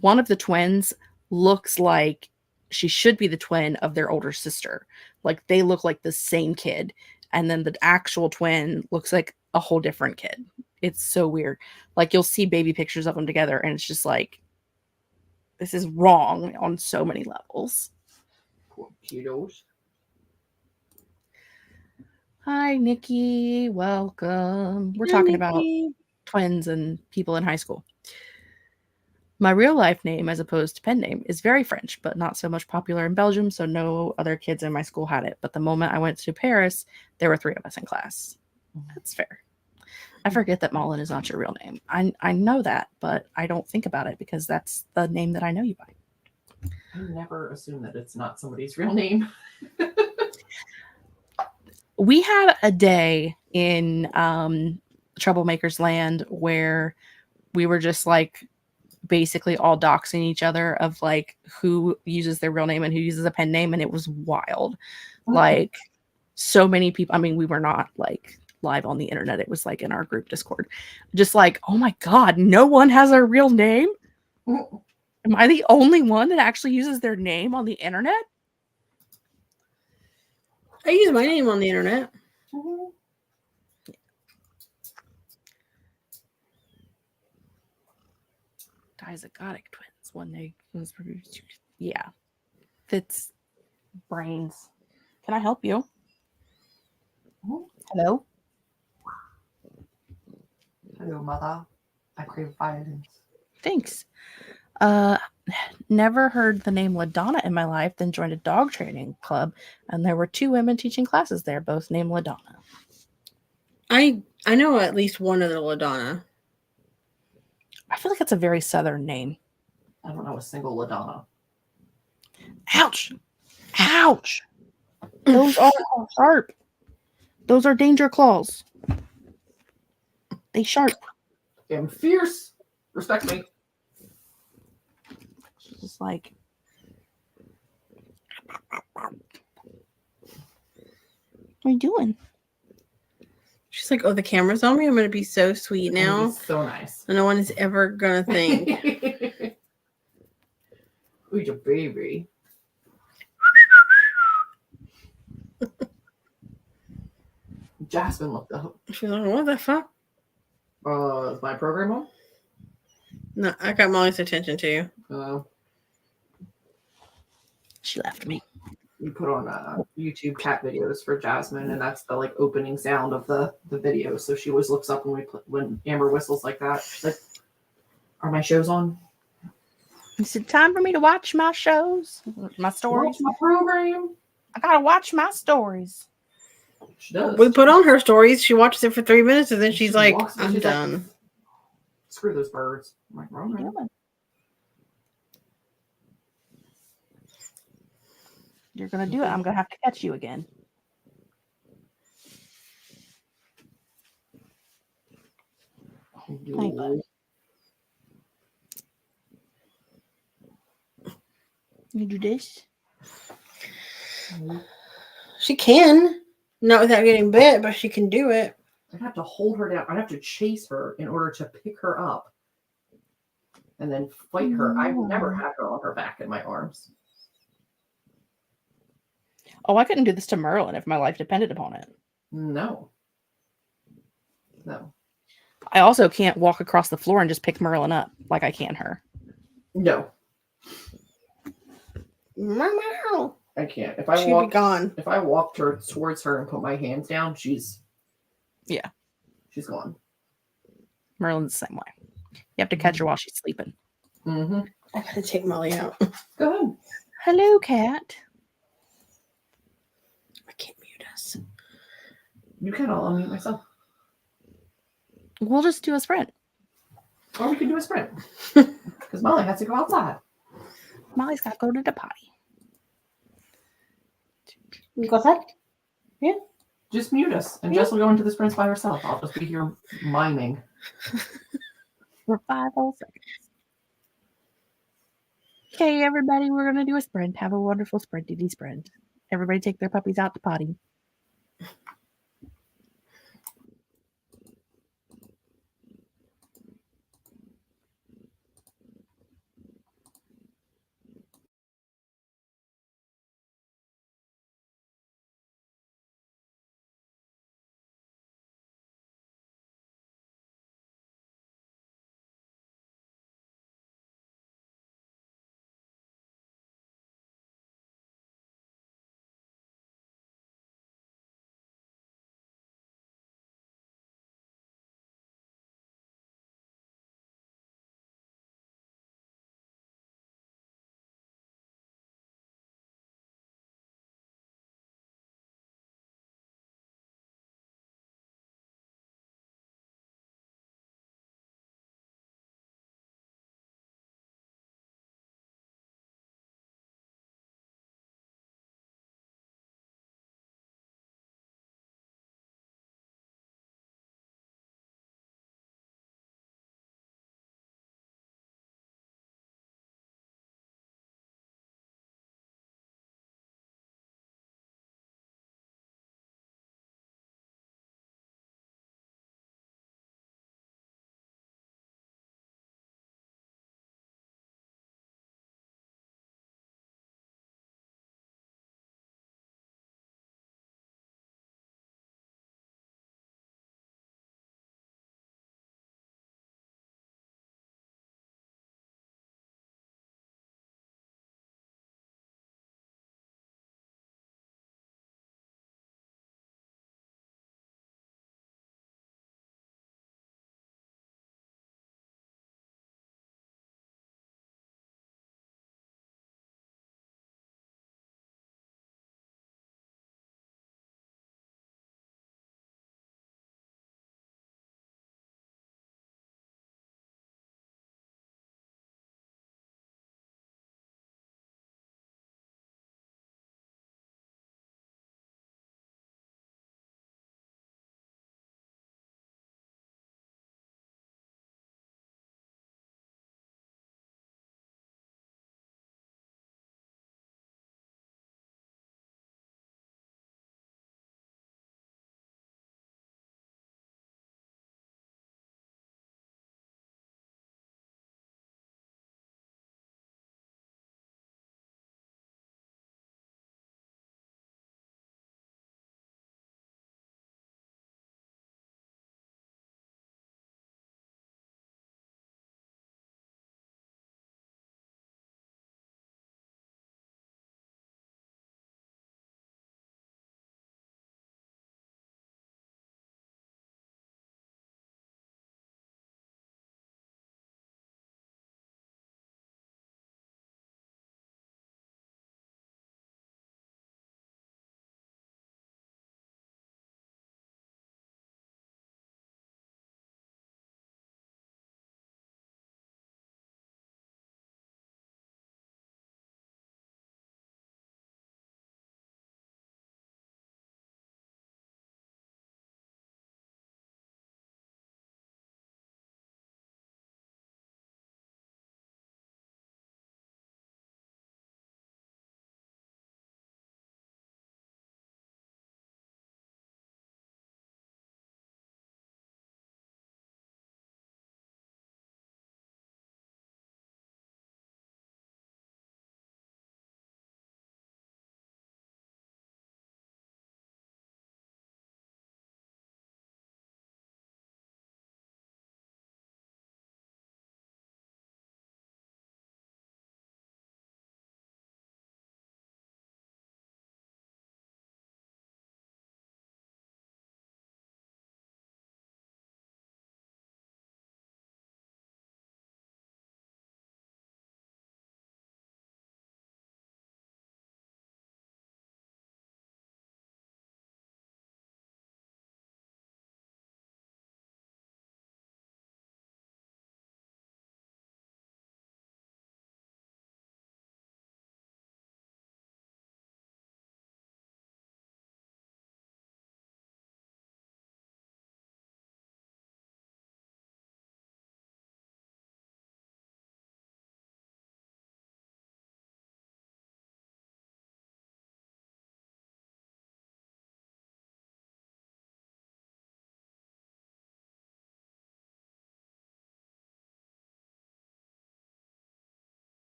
one of the twins looks like she should be the twin of their older sister. Like, they look like the same kid. And then the actual twin looks like a whole different kid. It's so weird. Like, you'll see baby pictures of them together, and it's just like, this is wrong on so many levels. Poor kiddos. Hi, Nikki. Welcome. We're talking about twins and people in high school. My real life name, as opposed to pen name, is very French, but not so much popular in Belgium, so no other kids in my school had it. But the moment I went to Paris, there were 3 of us in class. That's fair. I forget that Malin is not your real name. I know that, but I don't think about it because that's the name that I know you by. I never assume that it's not somebody's real name. We had a day in Troublemakers Land where we were just like basically all doxing each other of like who uses their real name and who uses a pen name, and it was wild. Like, so many people. I mean, we were not like live on the internet. It was like in our group Discord. Just like, oh my God, no one has a real name? Am I the only one that actually uses their name on the internet? I use my name on the internet. Dizygotic twins. One day was produced. Yeah. Fitz brains. Can I help you? Hello? Hello, mother. I crave violence. Thanks. Never heard the name LaDonna in my life, then joined a dog training club, and there were 2 women teaching classes there, both named LaDonna. I know at least one other LaDonna. I feel like it's a very southern name. I don't know a single LaDonna. Ouch! Ouch! Those are sharp. Those are danger claws. They sharp. I'm fierce. Respect me. Just like, what are you doing? She's like, oh, the camera's on me. I'm going to be so sweet now. So nice. And no one is ever going to think. Who's your baby? Jasmine looked up. She's like, what the fuck? Is my program on? No, I got Molly's attention too. She left me. You put on YouTube cat videos for Jasmine, and that's the like opening sound of the video. So she always looks up when Amber whistles like that. She's like, "Are my shows on?" Is it time for me to watch my shows, my stories? Watch my program. I gotta watch my stories. She does. We put on her stories. She watches it for 3 minutes, and then she's like, "I'm she's done." Like, screw those birds. I'm like, wrong. Yeah. You're gonna do it. I'm gonna have to catch you again. Hey, bud. You do this? She can, not without getting bit, but she can do it. I'd have to hold her down. I'd have to chase her in order to pick her up and then fight her. I've never had her on her back in my arms. Oh, I couldn't do this to Merlin if my life depended upon it. No. I also can't walk across the floor and just pick Merlin up like I can her. No. I can't. If I walked her towards her and put my hands down, she's gone. Merlin's the same way. You have to catch her while she's sleeping. Mm-hmm. I gotta take Molly out. Go ahead. Hello, cat. I can't mute us. You can. I'll unmute myself. We'll just do a sprint. Or we can do a sprint. Because Molly has to go outside. Molly's got to go to the potty. You go ahead. Yeah. Just mute us, and Jess will go into the sprints by herself. I'll just be here miming. For 5 whole seconds. Okay, everybody, we're going to do a sprint. Have a wonderful sprintity sprint. Everybody take their puppies out to potty.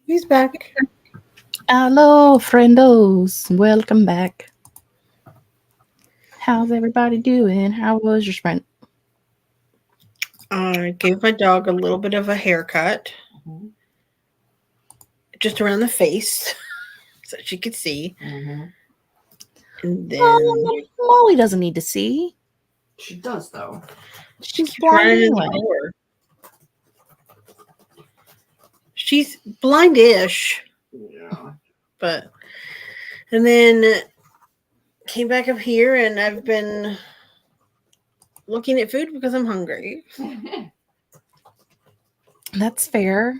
He's back. Hello, friendos. Welcome back. How's everybody doing? How was your sprint? I gave my dog a little bit of a haircut. Mm-hmm. Just around the face so she could see. Mm-hmm. And then Molly doesn't need to see. She does, though. She's blind anyway. She's blindish. Yeah. But and then came back up here and I've been looking at food because I'm hungry. That's fair.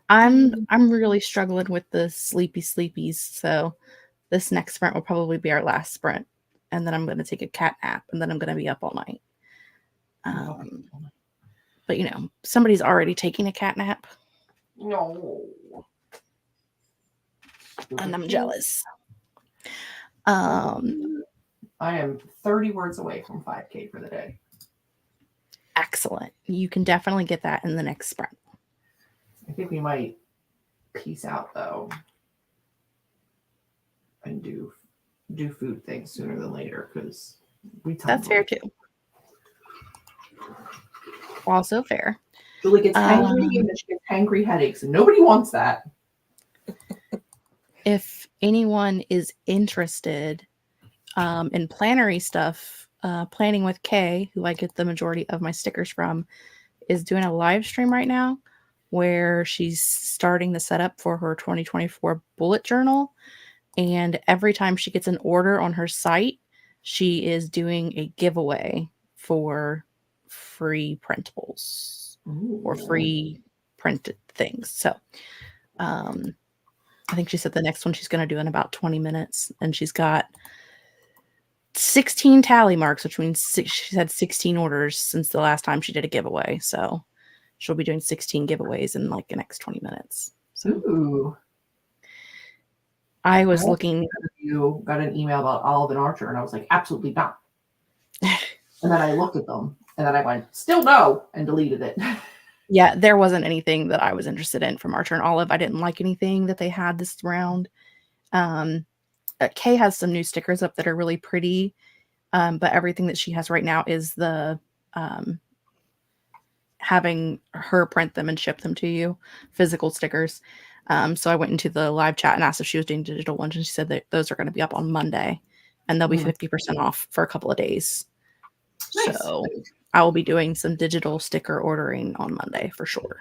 I'm really struggling with the sleepies, so this next sprint will probably be our last sprint, and then I'm going to take a cat nap, and then I'm going to be up all night. But somebody's already taking a cat nap. No. And I'm jealous. I am 30 words away from 5K for the day. Excellent. You can definitely get that in the next sprint. I think we might peace out, though, and do food things sooner than later, because that's fair too. Also fair. Julie gets hangry and she gets hangry headaches, and nobody wants that. If anyone is interested in plannery stuff, Planning with Kay, who I get the majority of my stickers from, is doing a live stream right now where she's starting the setup for her 2024 bullet journal. And every time she gets an order on her site, she is doing a giveaway for free printables. Ooh. Or free printed things. So I think she said the next one she's going to do in about 20 minutes. And she's got 16 tally marks, which means she's had 16 orders since the last time she did a giveaway. So she'll be doing 16 giveaways in like the next 20 minutes. So ooh. I was looking. You got an email about Olive and Archer, and I was like, absolutely not. And then I looked at them, and then I went, still no, and deleted it. Yeah, there wasn't anything that I was interested in from Archer and Olive. I didn't like anything that they had this round. Kay has some new stickers up that are really pretty, but everything that she has right now is the having her print them and ship them to you, physical stickers. So I went into the live chat and asked if she was doing digital ones, and she said that those are going to be up on Monday, and they'll be 50% off for a couple of days. Nice. So I will be doing some digital sticker ordering on Monday for sure.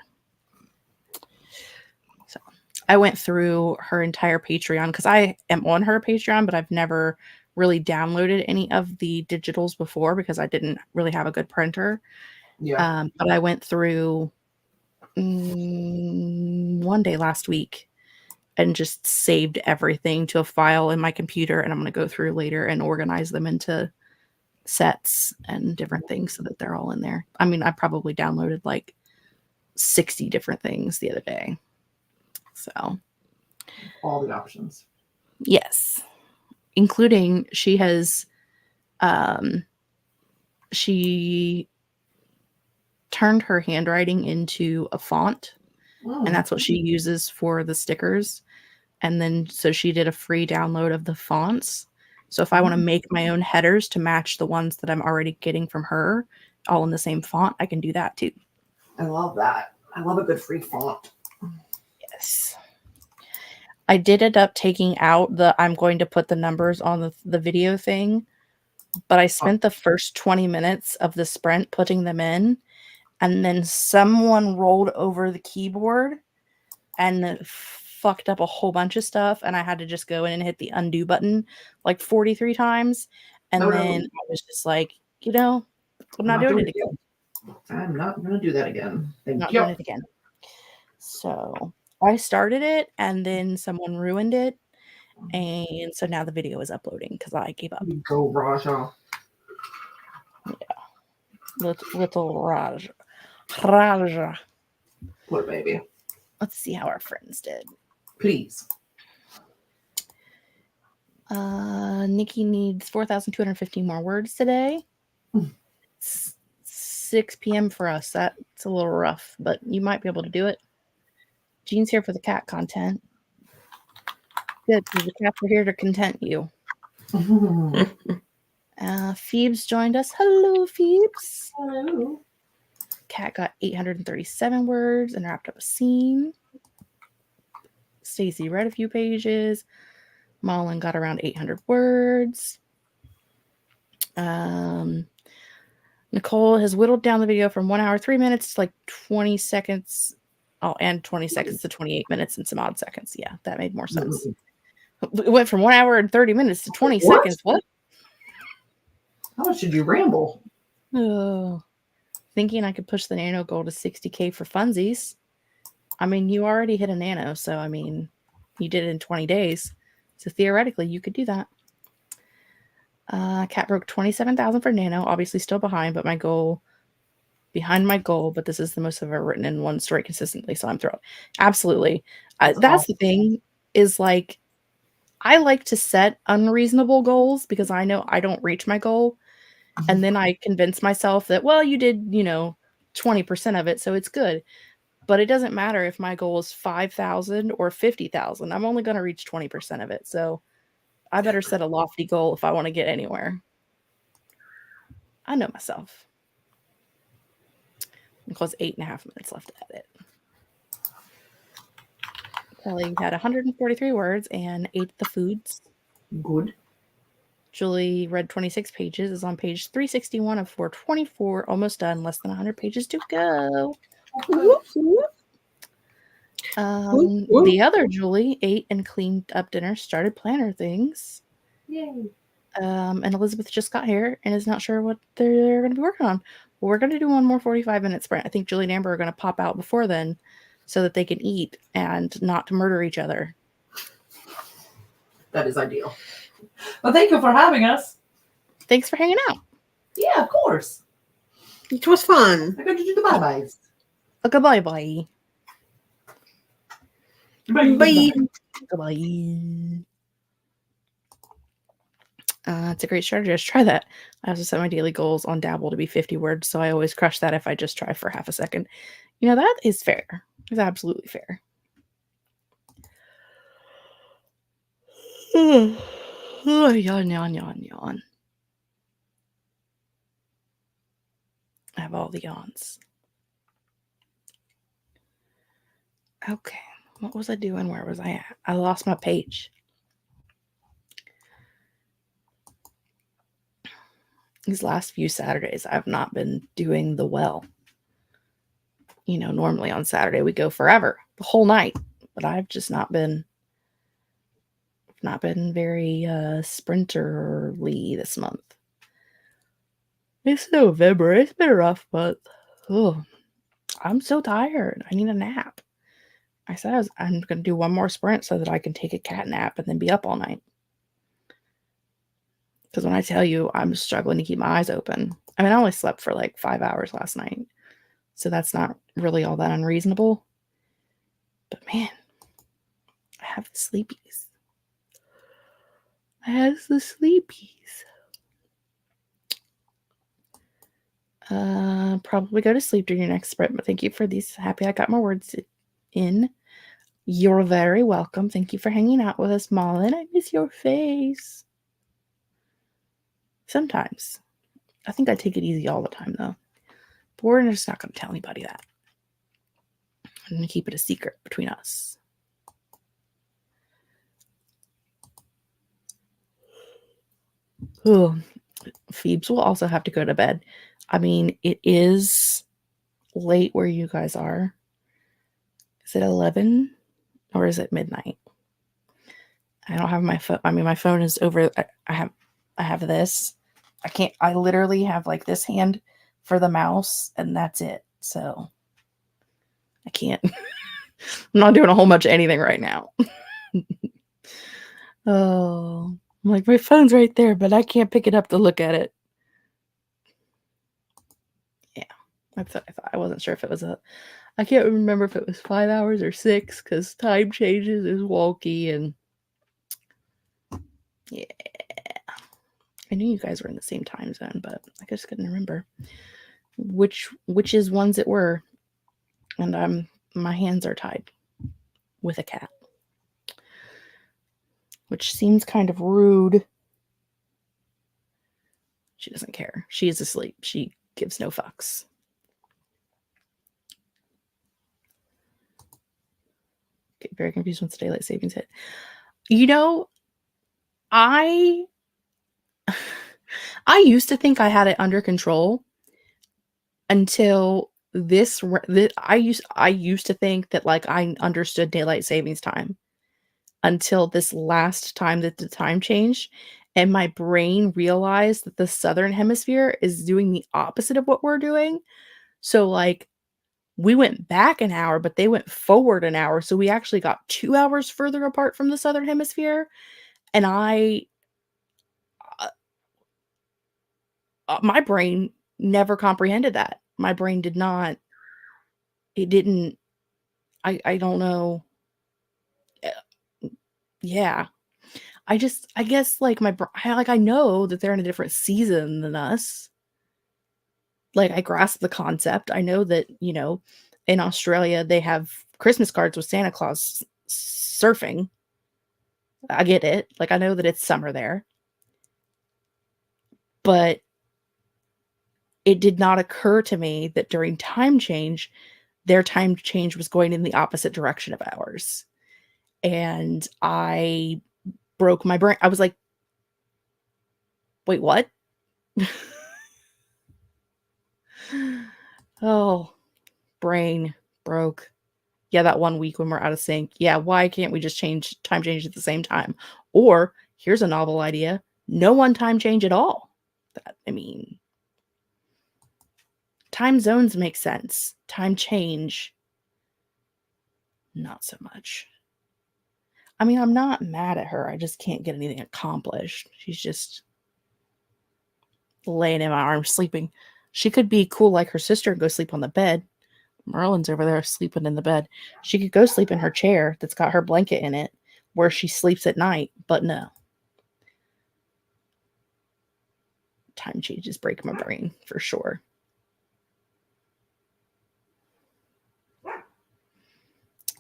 So I went through her entire Patreon because I am on her Patreon, but I've never really downloaded any of the digitals before because I didn't really have a good printer. Yeah. But I went through one day last week and just saved everything to a file in my computer, and I'm going to go through later and organize them into sets and different things so that they're all in there. I mean, I probably downloaded like 60 different things the other day. So all the options. Yes. Including she has she turned her handwriting into a font, and that's what she uses for the stickers. And then so she did a free download of the fonts. So if I want to make my own headers to match the ones that I'm already getting from her, all in the same font, I can do that too. I love that. I love a good free font. Yes. I did end up taking out the I'm going to put the numbers on the video thing, but I spent the first 20 minutes of the sprint putting them in, and then someone rolled over the keyboard and fucked up a whole bunch of stuff, and I had to just go in and hit the undo button like 43 times. And then I was just like, I'm not doing it again. I'm not going to do that again. Not doing it again. So I started it, and then someone ruined it, and so now the video is uploading because I gave up. Go, Raja. Yeah. Little Raja. Raja. Poor baby. Let's see how our friends did. Please. Nikki needs 4,215 more words today. It's 6 p.m. for us. That's a little rough, but you might be able to do it. Jean's here for the cat content. Good, because the cats are here to content you. Phoebes joined us. Hello, Phoebes. Hello. Cat got 837 words and wrapped up a scene. Stacy read a few pages. Mullen got around 800 words. Nicole has whittled down the video from 1 hour, 3 minutes to like 20 seconds. Oh, and 20 seconds to 28 minutes and some odd seconds. Yeah, that made more sense. It went from 1 hour and 30 minutes to 20 seconds. What? How much did you ramble? Oh, thinking I could push the nano goal to 60K for funsies. I mean, you already hit a nano, so I mean, you did it in 20 days. So theoretically, you could do that. Cat broke 27,000 for nano. Obviously still behind, but behind my goal. But this is the most I've ever written in one story consistently, so I'm thrilled. Absolutely. That's the thing is like, I like to set unreasonable goals because I know I don't reach my goal. And then I convince myself that, well, you did, 20% of it, so it's good. But it doesn't matter if my goal is 5,000 or 50,000. I'm only going to reach 20% of it. So I better set a lofty goal if I want to get anywhere. I know myself. Nicole's 8.5 minutes left to edit. Kelly had 143 words and ate the foods. Good. Julie read 26 pages, is on page 361 of 424, almost done, less than 100 pages to go. The other Julie ate and cleaned up dinner, started planner things. Yay. And Elizabeth just got here and is not sure what they're going to be working on. Well, we're going to do one more 45-minute sprint. I think Julie and Amber are going to pop out before then so that they can eat and not to murder each other. That is ideal. Well, thank you for having us. Thanks for hanging out. Yeah, of course. It was fun. I got to do the bye-byes. Okay, bye-bye. Bye. Goodbye. It's a great strategy. Just try that. I also set my daily goals on Dabble to be 50 words, so I always crush that if I just try for half a second. That is fair. It's absolutely fair. Yawn. I have all the yawns. Okay. What was I doing? Where was I at? I lost my page. These last few Saturdays, I've not been doing the well. Normally on Saturday we go forever, the whole night. But I've just not been very sprinterly this month. It's November. It's been a rough month. Oh, I'm so tired. I need a nap. I said I'm going to do one more sprint so that I can take a cat nap and then be up all night. Because when I tell you I'm struggling to keep my eyes open, I mean, I only slept for like 5 hours last night. So that's not really all that unreasonable. But man, I have the sleepies. Probably go to sleep during your next sprint, but thank you for these. Happy I got my words in. You're very welcome. Thank you for hanging out with us, Malin. I miss your face. Sometimes. I think I take it easy all the time, though. But we're just not going to tell anybody that. I'm going to keep it a secret between us. Oh, Phoebes will also have to go to bed. I mean, it is late where you guys are. Is it 11 or is it midnight? I don't have my phone. I mean, my phone is over. I have this. I literally have like this hand for the mouse and that's it. So I can't. I'm not doing a whole bunch of anything right now. Oh, I'm like, my phone's right there, but I can't pick it up to look at it. Yeah, that's what I thought. I wasn't sure if it was I can't remember if it was 5 hours or 6 because time changes is wonky and Yeah. I knew you guys were in the same time zone, but I just couldn't remember which is ones it were. And my hands are tied with a cat, which seems kind of rude. She doesn't care. She is asleep. She gives no fucks. Get very confused once daylight savings hit. You know, I used to think I had it under control until I used to think that like I understood daylight savings time until this last time that the time changed, and my brain realized that the southern hemisphere is doing the opposite of what we're doing. So like we went back an hour, but they went forward an hour. So we actually got 2 hours further apart from the southern hemisphere. And my brain never comprehended that. My brain did not. It didn't. I don't know. Yeah. I guess like I know that they're in a different season than us. Like I grasp the concept. I know that, in Australia they have Christmas cards with Santa Claus surfing. I get it. Like I know that it's summer there. But it did not occur to me that during time change, their time change was going in the opposite direction of ours. And I broke my brain. I was like, wait, what? Oh, brain broke. Yeah, that 1 week when we're out of sync. Yeah, why can't we just time change at the same time? Or here's a novel idea. No one time change at all. Time zones make sense. Time change, not so much. I'm not mad at her. I just can't get anything accomplished. She's just laying in my arms sleeping. She could be cool like her sister and go sleep on the bed. Merlin's over there sleeping in the bed. She could go sleep in her chair that's got her blanket in it where she sleeps at night, but no. Time changes break my brain for sure.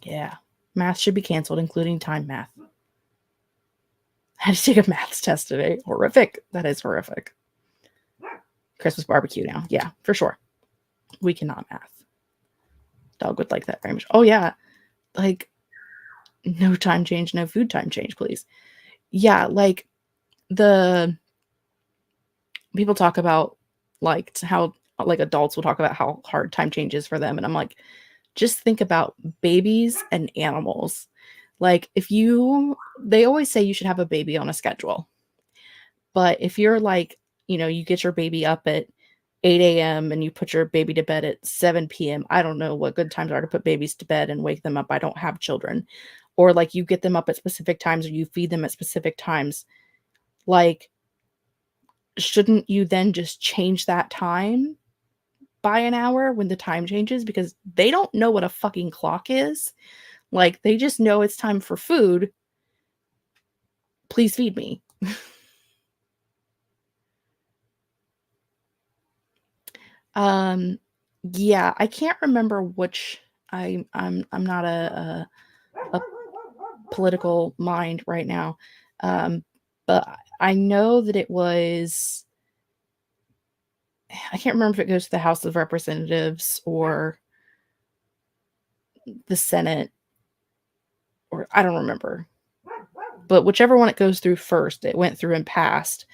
Yeah. Math should be canceled, including time math. I had to take a maths test today. Horrific. That is horrific. Christmas barbecue now. Yeah, for sure. We cannot math. Dog would like that very much. Oh, yeah. Like, no time change, no food time change, please. Yeah, like, the people talk about, like, how, like, adults will talk about how hard time change is for them. And I'm like, just think about babies and animals. Like, they always say you should have a baby on a schedule. But if you're like, you get your baby up at 8 a.m. and you put your baby to bed at 7 p.m. I don't know what good times are to put babies to bed and wake them up. I don't have children. Or like you get them up at specific times or you feed them at specific times. Like, shouldn't you then just change that time by an hour when the time changes? Because they don't know what a fucking clock is. Like, they just know it's time for food. Please feed me. Yeah, I can't remember which. I'm not a political mind right now, but I know that it was. I can't remember if it goes to the House of Representatives or the Senate, or I don't remember. But whichever one it goes through first, it went through and passed,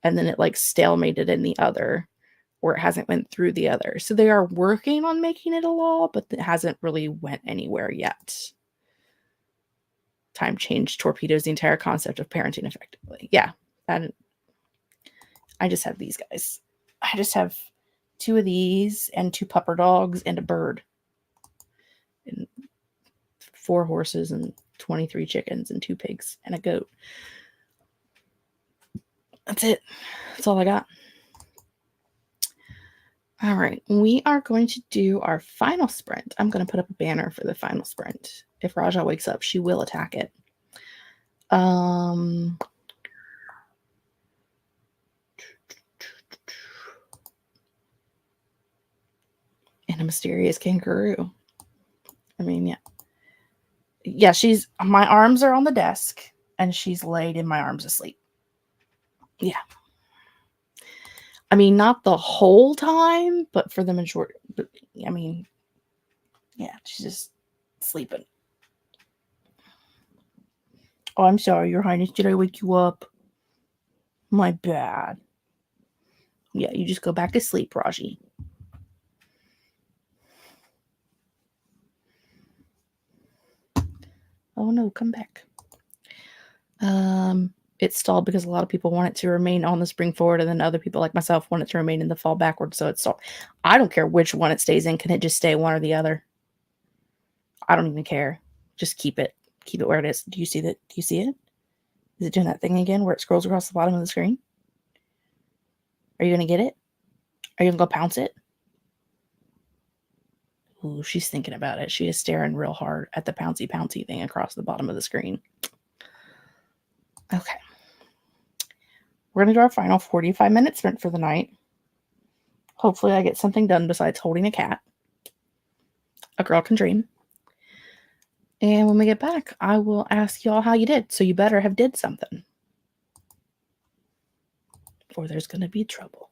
and then it like stalemated in the other. Or it hasn't went through the other. So they are working on making it a law, but it hasn't really went anywhere yet. Time change torpedoes the entire concept of parenting effectively. Yeah. I just have these guys. I just have 2 of these and 2 pupper dogs and a bird. And 4 horses and 23 chickens and 2 pigs and a goat. That's it. That's all I got. All right, we are going to do our final sprint. I'm going to put up a banner for the final sprint. If Raja wakes up, she will attack it. a mysterious kangaroo. I mean, yeah. Yeah, my arms are on the desk and she's laid in my arms asleep. Yeah. I mean, not the whole time, but for the majority. But, I mean, yeah, she's just sleeping. Oh, I'm sorry, Your Highness. Did I wake you up? My bad. Yeah, you just go back to sleep, Raji. Oh no, come back. It stalled because a lot of people want it to remain on the spring forward, and then other people like myself want it to remain in the fall backward, so it's stalled. I don't care which one it stays in. Can it just stay one or the other? I don't even care. Just keep it. Keep it where it is. Do you see that? Do you see it? Is it doing that thing again where it scrolls across the bottom of the screen? Are you going to get it? Are you going to go pounce it? Ooh, she's thinking about it. She is staring real hard at the pouncy thing across the bottom of the screen. Okay. We're going to do our final 45-minute sprint for the night. Hopefully I get something done besides holding a cat. A girl can dream. And when we get back, I will ask y'all how you did. So you better have did something, or there's going to be trouble.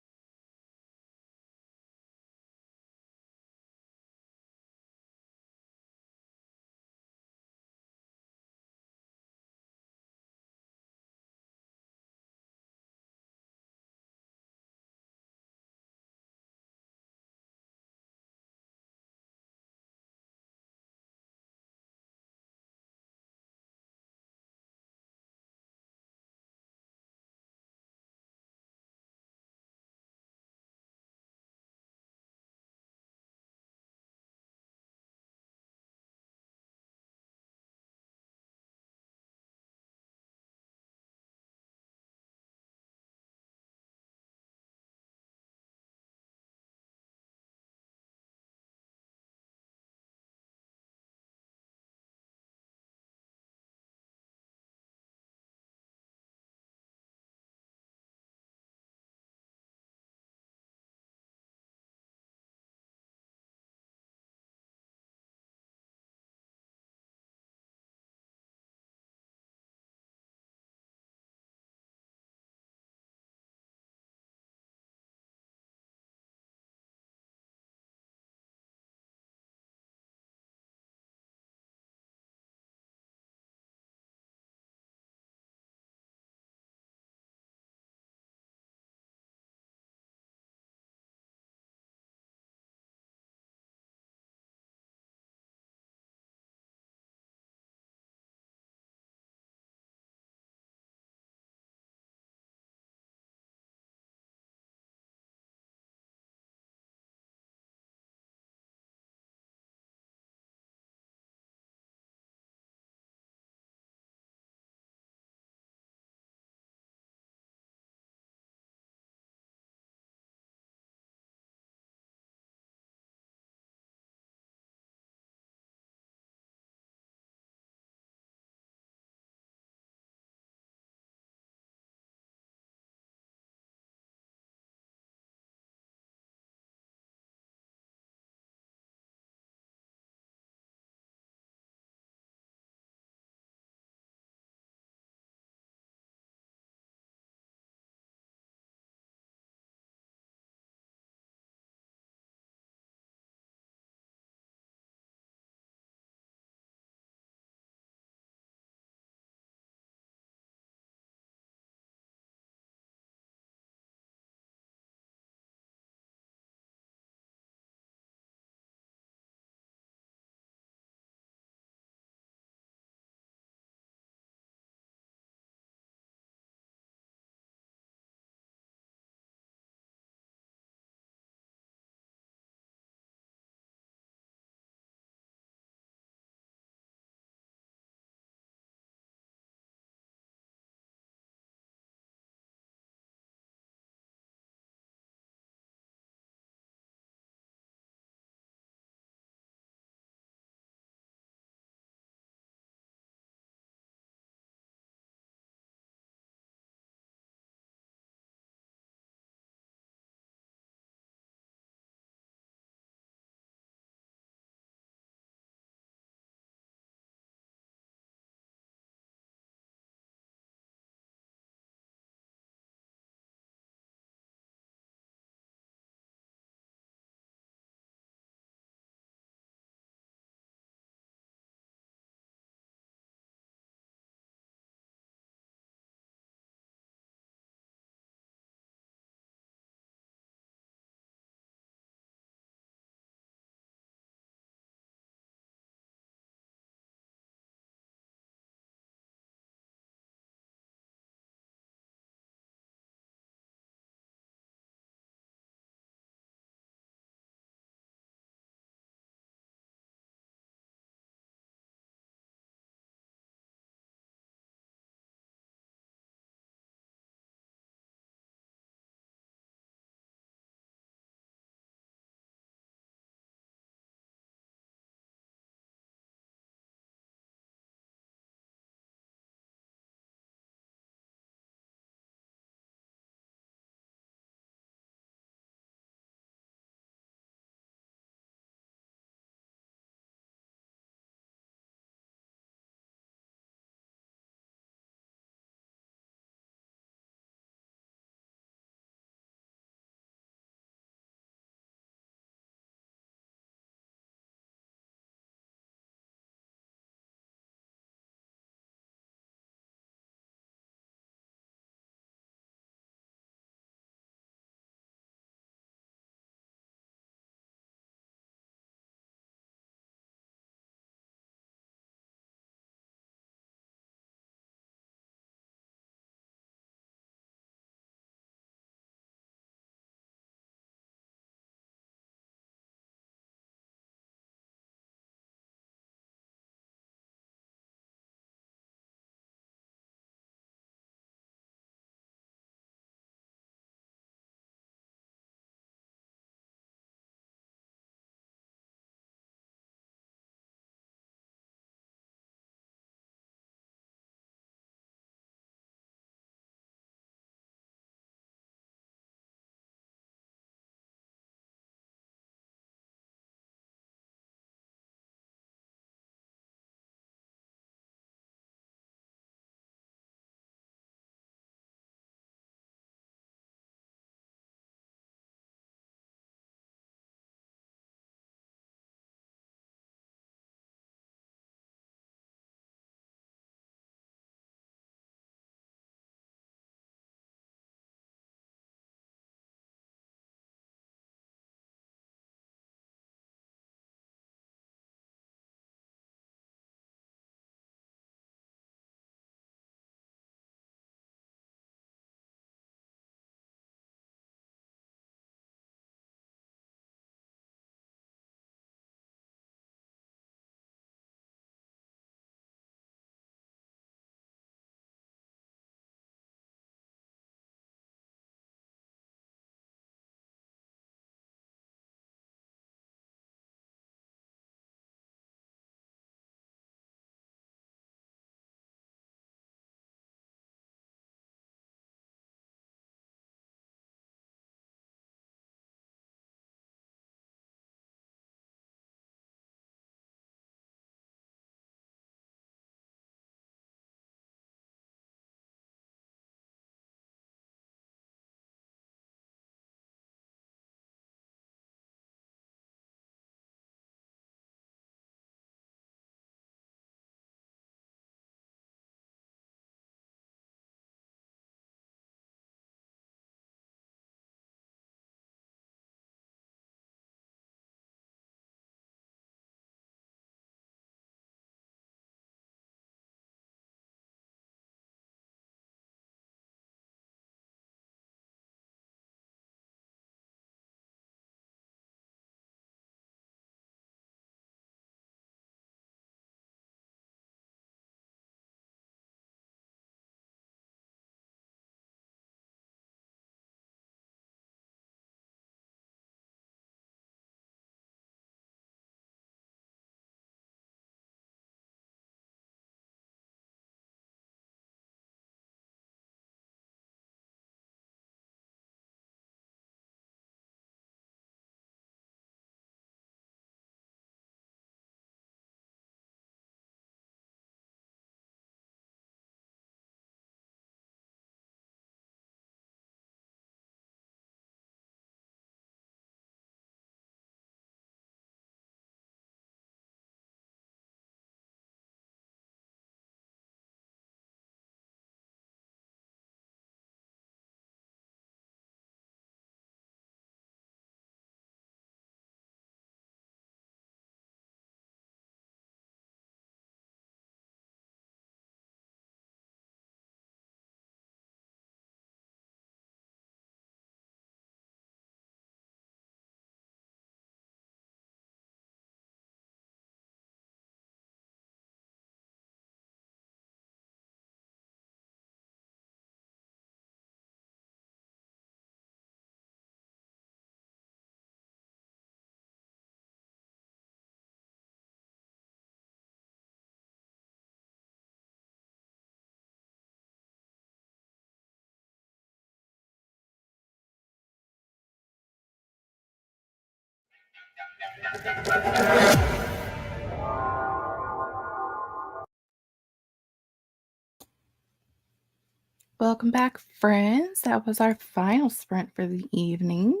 Welcome back, friends. That was our final sprint for the evening.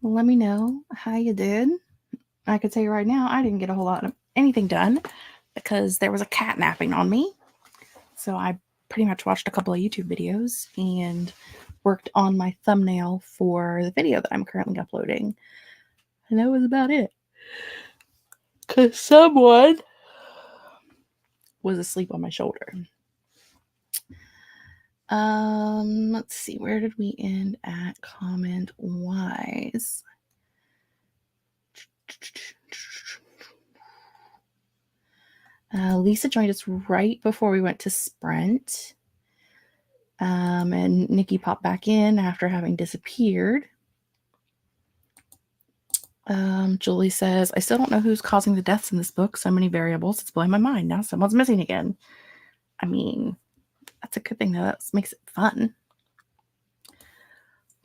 Let me know how you did. I could tell you right now, I didn't get a whole lot of anything done because there was a cat napping on me. So I pretty much watched a couple of YouTube videos and worked on my thumbnail for the video that I'm currently uploading. And that was about it. Because someone was asleep on my shoulder. Let's see, where did we end at comment wise? Lisa joined us right before we went to sprint. And Nikki popped back in after having disappeared. Julie says, I still don't know who's causing the deaths in this book. So many variables. It's blowing my mind. Now someone's missing again. I mean, that's a good thing, though. That makes it fun.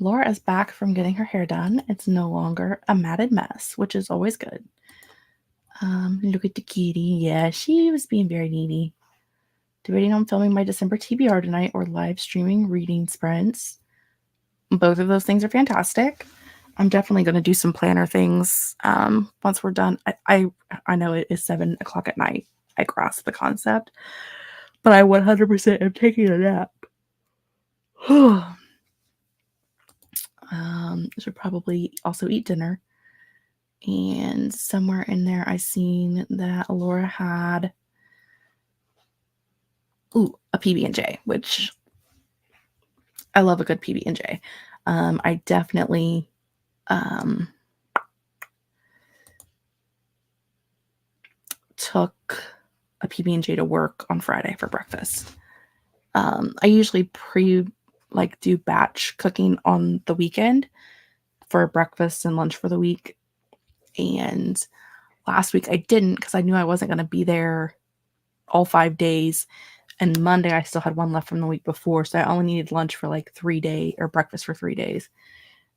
Laura is back from getting her hair done. It's no longer a matted mess, which is always good. Look at the kitty. Yeah, she was being very needy. Debating on filming my December TBR tonight or live streaming reading sprints. Both of those things are fantastic. I'm definitely going to do some planner things once we're done. I know it is 7 o'clock at night. I grasp the concept. But I 100% am taking a nap. Should probably also eat dinner. And somewhere in there I seen that Laura had a PB&J, which I love a good PB&J. I definitely took a PB&J to work on Friday for breakfast. I usually do batch cooking on the weekend for breakfast and lunch for the week. And last week I didn't because I knew I wasn't going to be there all 5 days. And Monday I still had one left from the week before. So I only needed lunch for like 3 days or breakfast for 3 days.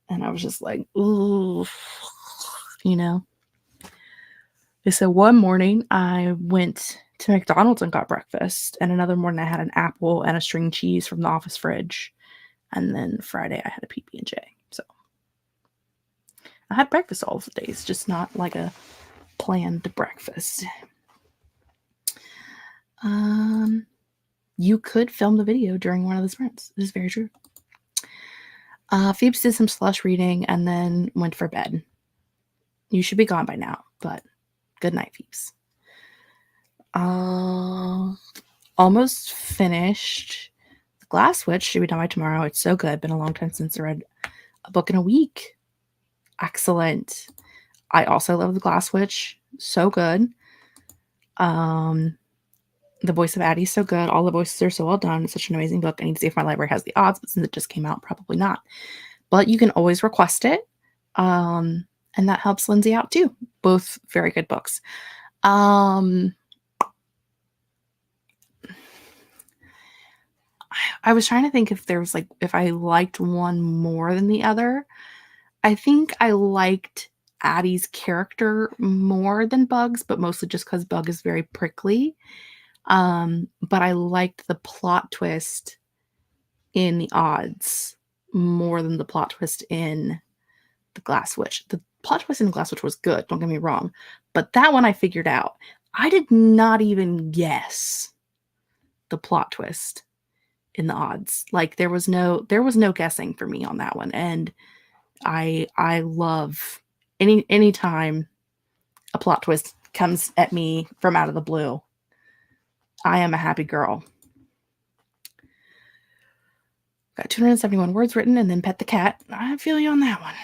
And I was just like, ooh, you know. So one morning I went to McDonald's and got breakfast. And another morning I had an apple and a string cheese from the office fridge. And then Friday I had a PB&J. So I had breakfast all of the days, just not like a planned breakfast. You could film the video during one of the sprints. This is very true. Phoebes did some slush reading and then went for bed. You should be gone by now, but good night, Phoebes. Almost finished. The Glass Switch should be done by tomorrow. It's so good. Been a long time since I read a book in a week. Excellent. I also love The Glass Switch. So good. The voice of Addie's so good. All the voices are so well done. It's such an amazing book. I need to see if my library has the odds, but since it just came out, probably not. But you can always request it. And that helps Lindsay out too. Both very good books. I was trying to think if there was if I liked one more than the other. I think I liked Addie's character more than Bug's, but mostly just because Bug is very prickly. But I liked the plot twist in the odds more than the plot twist in the Glass Witch. The plot twist in the Glass Witch was good, don't get me wrong, but that one I figured out. I did not even guess the plot twist in the odds. There was no guessing for me on that one. And I love any time a plot twist comes at me from out of the blue. I am a happy girl. Got 271 words written and then pet the cat. I feel you on that one.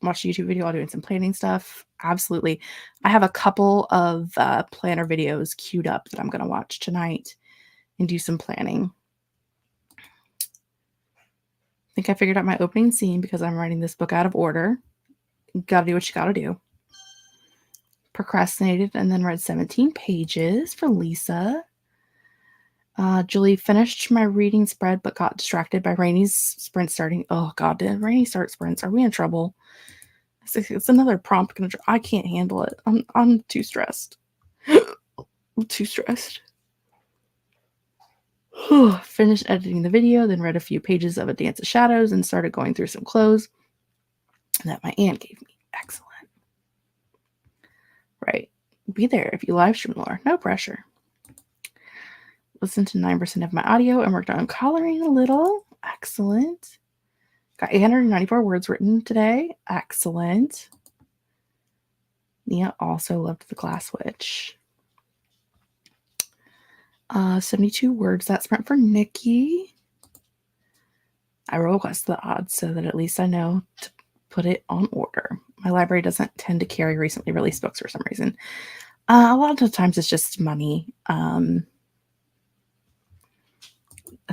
Watch a YouTube video while doing some planning stuff. Absolutely. I have a couple of planner videos queued up that I'm going to watch tonight and do some planning. I think I figured out my opening scene because I'm writing this book out of order. Got to do what you got to do. Procrastinated and then read 17 pages for Lisa. Julie finished my reading spread but got distracted by Rainy's sprint starting. Oh God, did Rainy start sprints? Are we in trouble? It's another prompt control. I can't handle it. I'm too stressed. I'm too stressed. Finished editing the video, then read a few pages of A Dance of Shadows and started going through some clothes that my aunt gave me. Excellent. Right. Be there if you live stream more. No pressure. Listen to 9% of my audio and worked on coloring a little. Excellent. Got 894 words written today. Excellent. Nia also loved The Glass Witch. 72 words. That's meant for Nikki. I request the odds so that at least I know to put it on order. My library doesn't tend to carry recently released books for some reason. A lot of the times it's just money,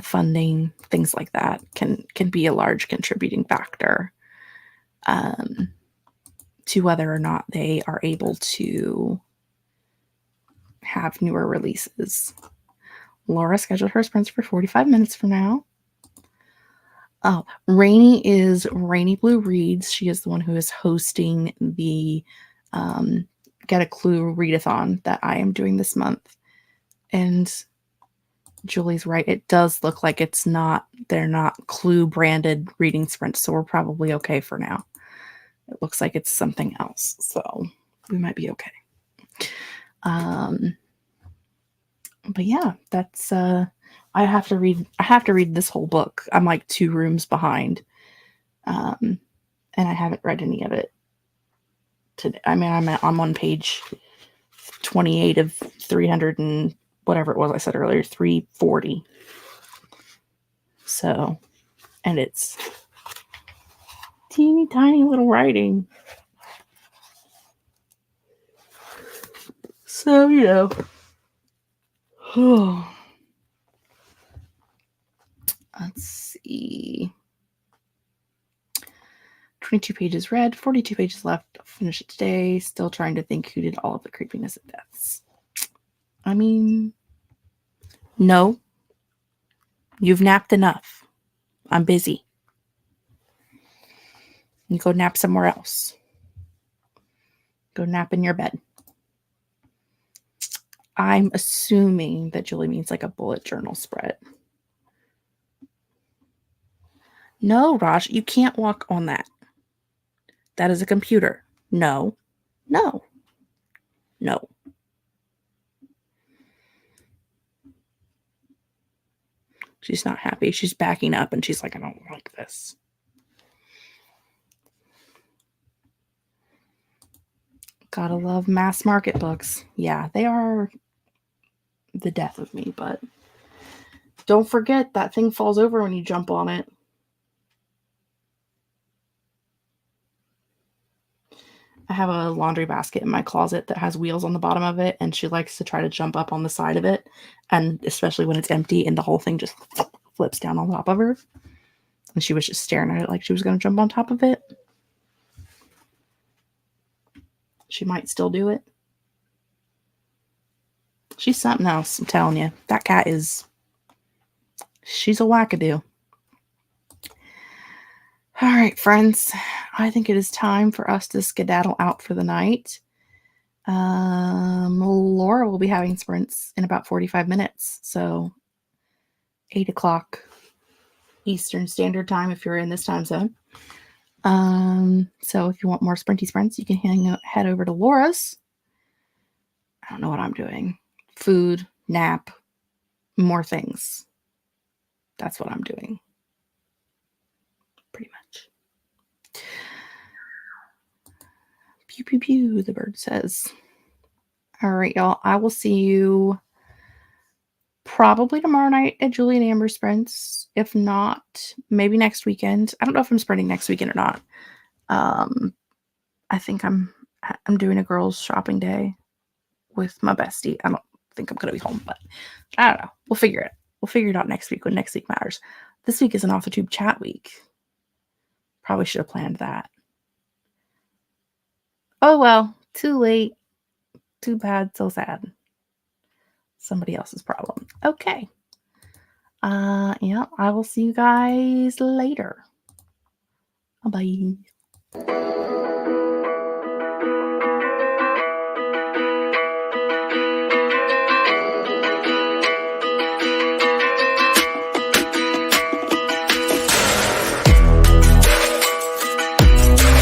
funding, things like that can be a large contributing factor to whether or not they are able to have newer releases. Laura scheduled her sprints for 45 minutes from now. Oh, Rainy is Rainy Blue Reads. She is the one who is hosting the Get a Clue readathon that I am doing this month. And Julie's right. It does look like they're not Clue branded reading sprints. So we're probably okay for now. It looks like it's something else. So we might be okay. But yeah, that's I have to read this whole book. I'm like 2 rooms behind. And I haven't read any of it today. I mean, I'm on page 28 of 300 and whatever it was I said earlier, 340. So, and it's teeny tiny little writing. So, you know. Let's see. 22 pages read, 42 pages left. I'll finish it today. Still trying to think who did all of the creepiness and deaths. I mean, no. You've napped enough. I'm busy. You go nap somewhere else. Go nap in your bed. I'm assuming that Julie means like a bullet journal spread. No, Raj, you can't walk on that. That is a computer. No. No. No. She's not happy. She's backing up and she's like, I don't like this. Gotta love mass market books. Yeah, they are the death of me, but don't forget that thing falls over when you jump on it. I have a laundry basket in my closet that has wheels on the bottom of it, and she likes to try to jump up on the side of it, and especially when it's empty and the whole thing just flips down on top of her. And she was just staring at it like she was going to jump on top of it. She might still do it. She's something else, I'm telling you. That cat she's a wackadoo. All right, friends. I think it is time for us to skedaddle out for the night. Laura will be having sprints in about 45 minutes. So 8 o'clock Eastern Standard Time if you're in this time zone. So if you want more sprinty sprints, you can head over to Laura's. I don't know what I'm doing. Food, nap, more things. That's what I'm doing. Pretty much. Pew, pew, pew, the bird says. All right, y'all. I will see you probably tomorrow night at Julie and Amber sprints. If not, maybe next weekend. I don't know if I'm sprinting next weekend or not. I think I'm doing a girls shopping day with my bestie. I don't think I'm going to be home, but I don't know. We'll figure it. We'll figure it out next week when next week matters. This week is an Authortube chat week. Probably should have planned that. Oh, well, too late. Too bad, so sad. Somebody else's problem. Okay. Yeah, I will see you guys later. Bye-bye.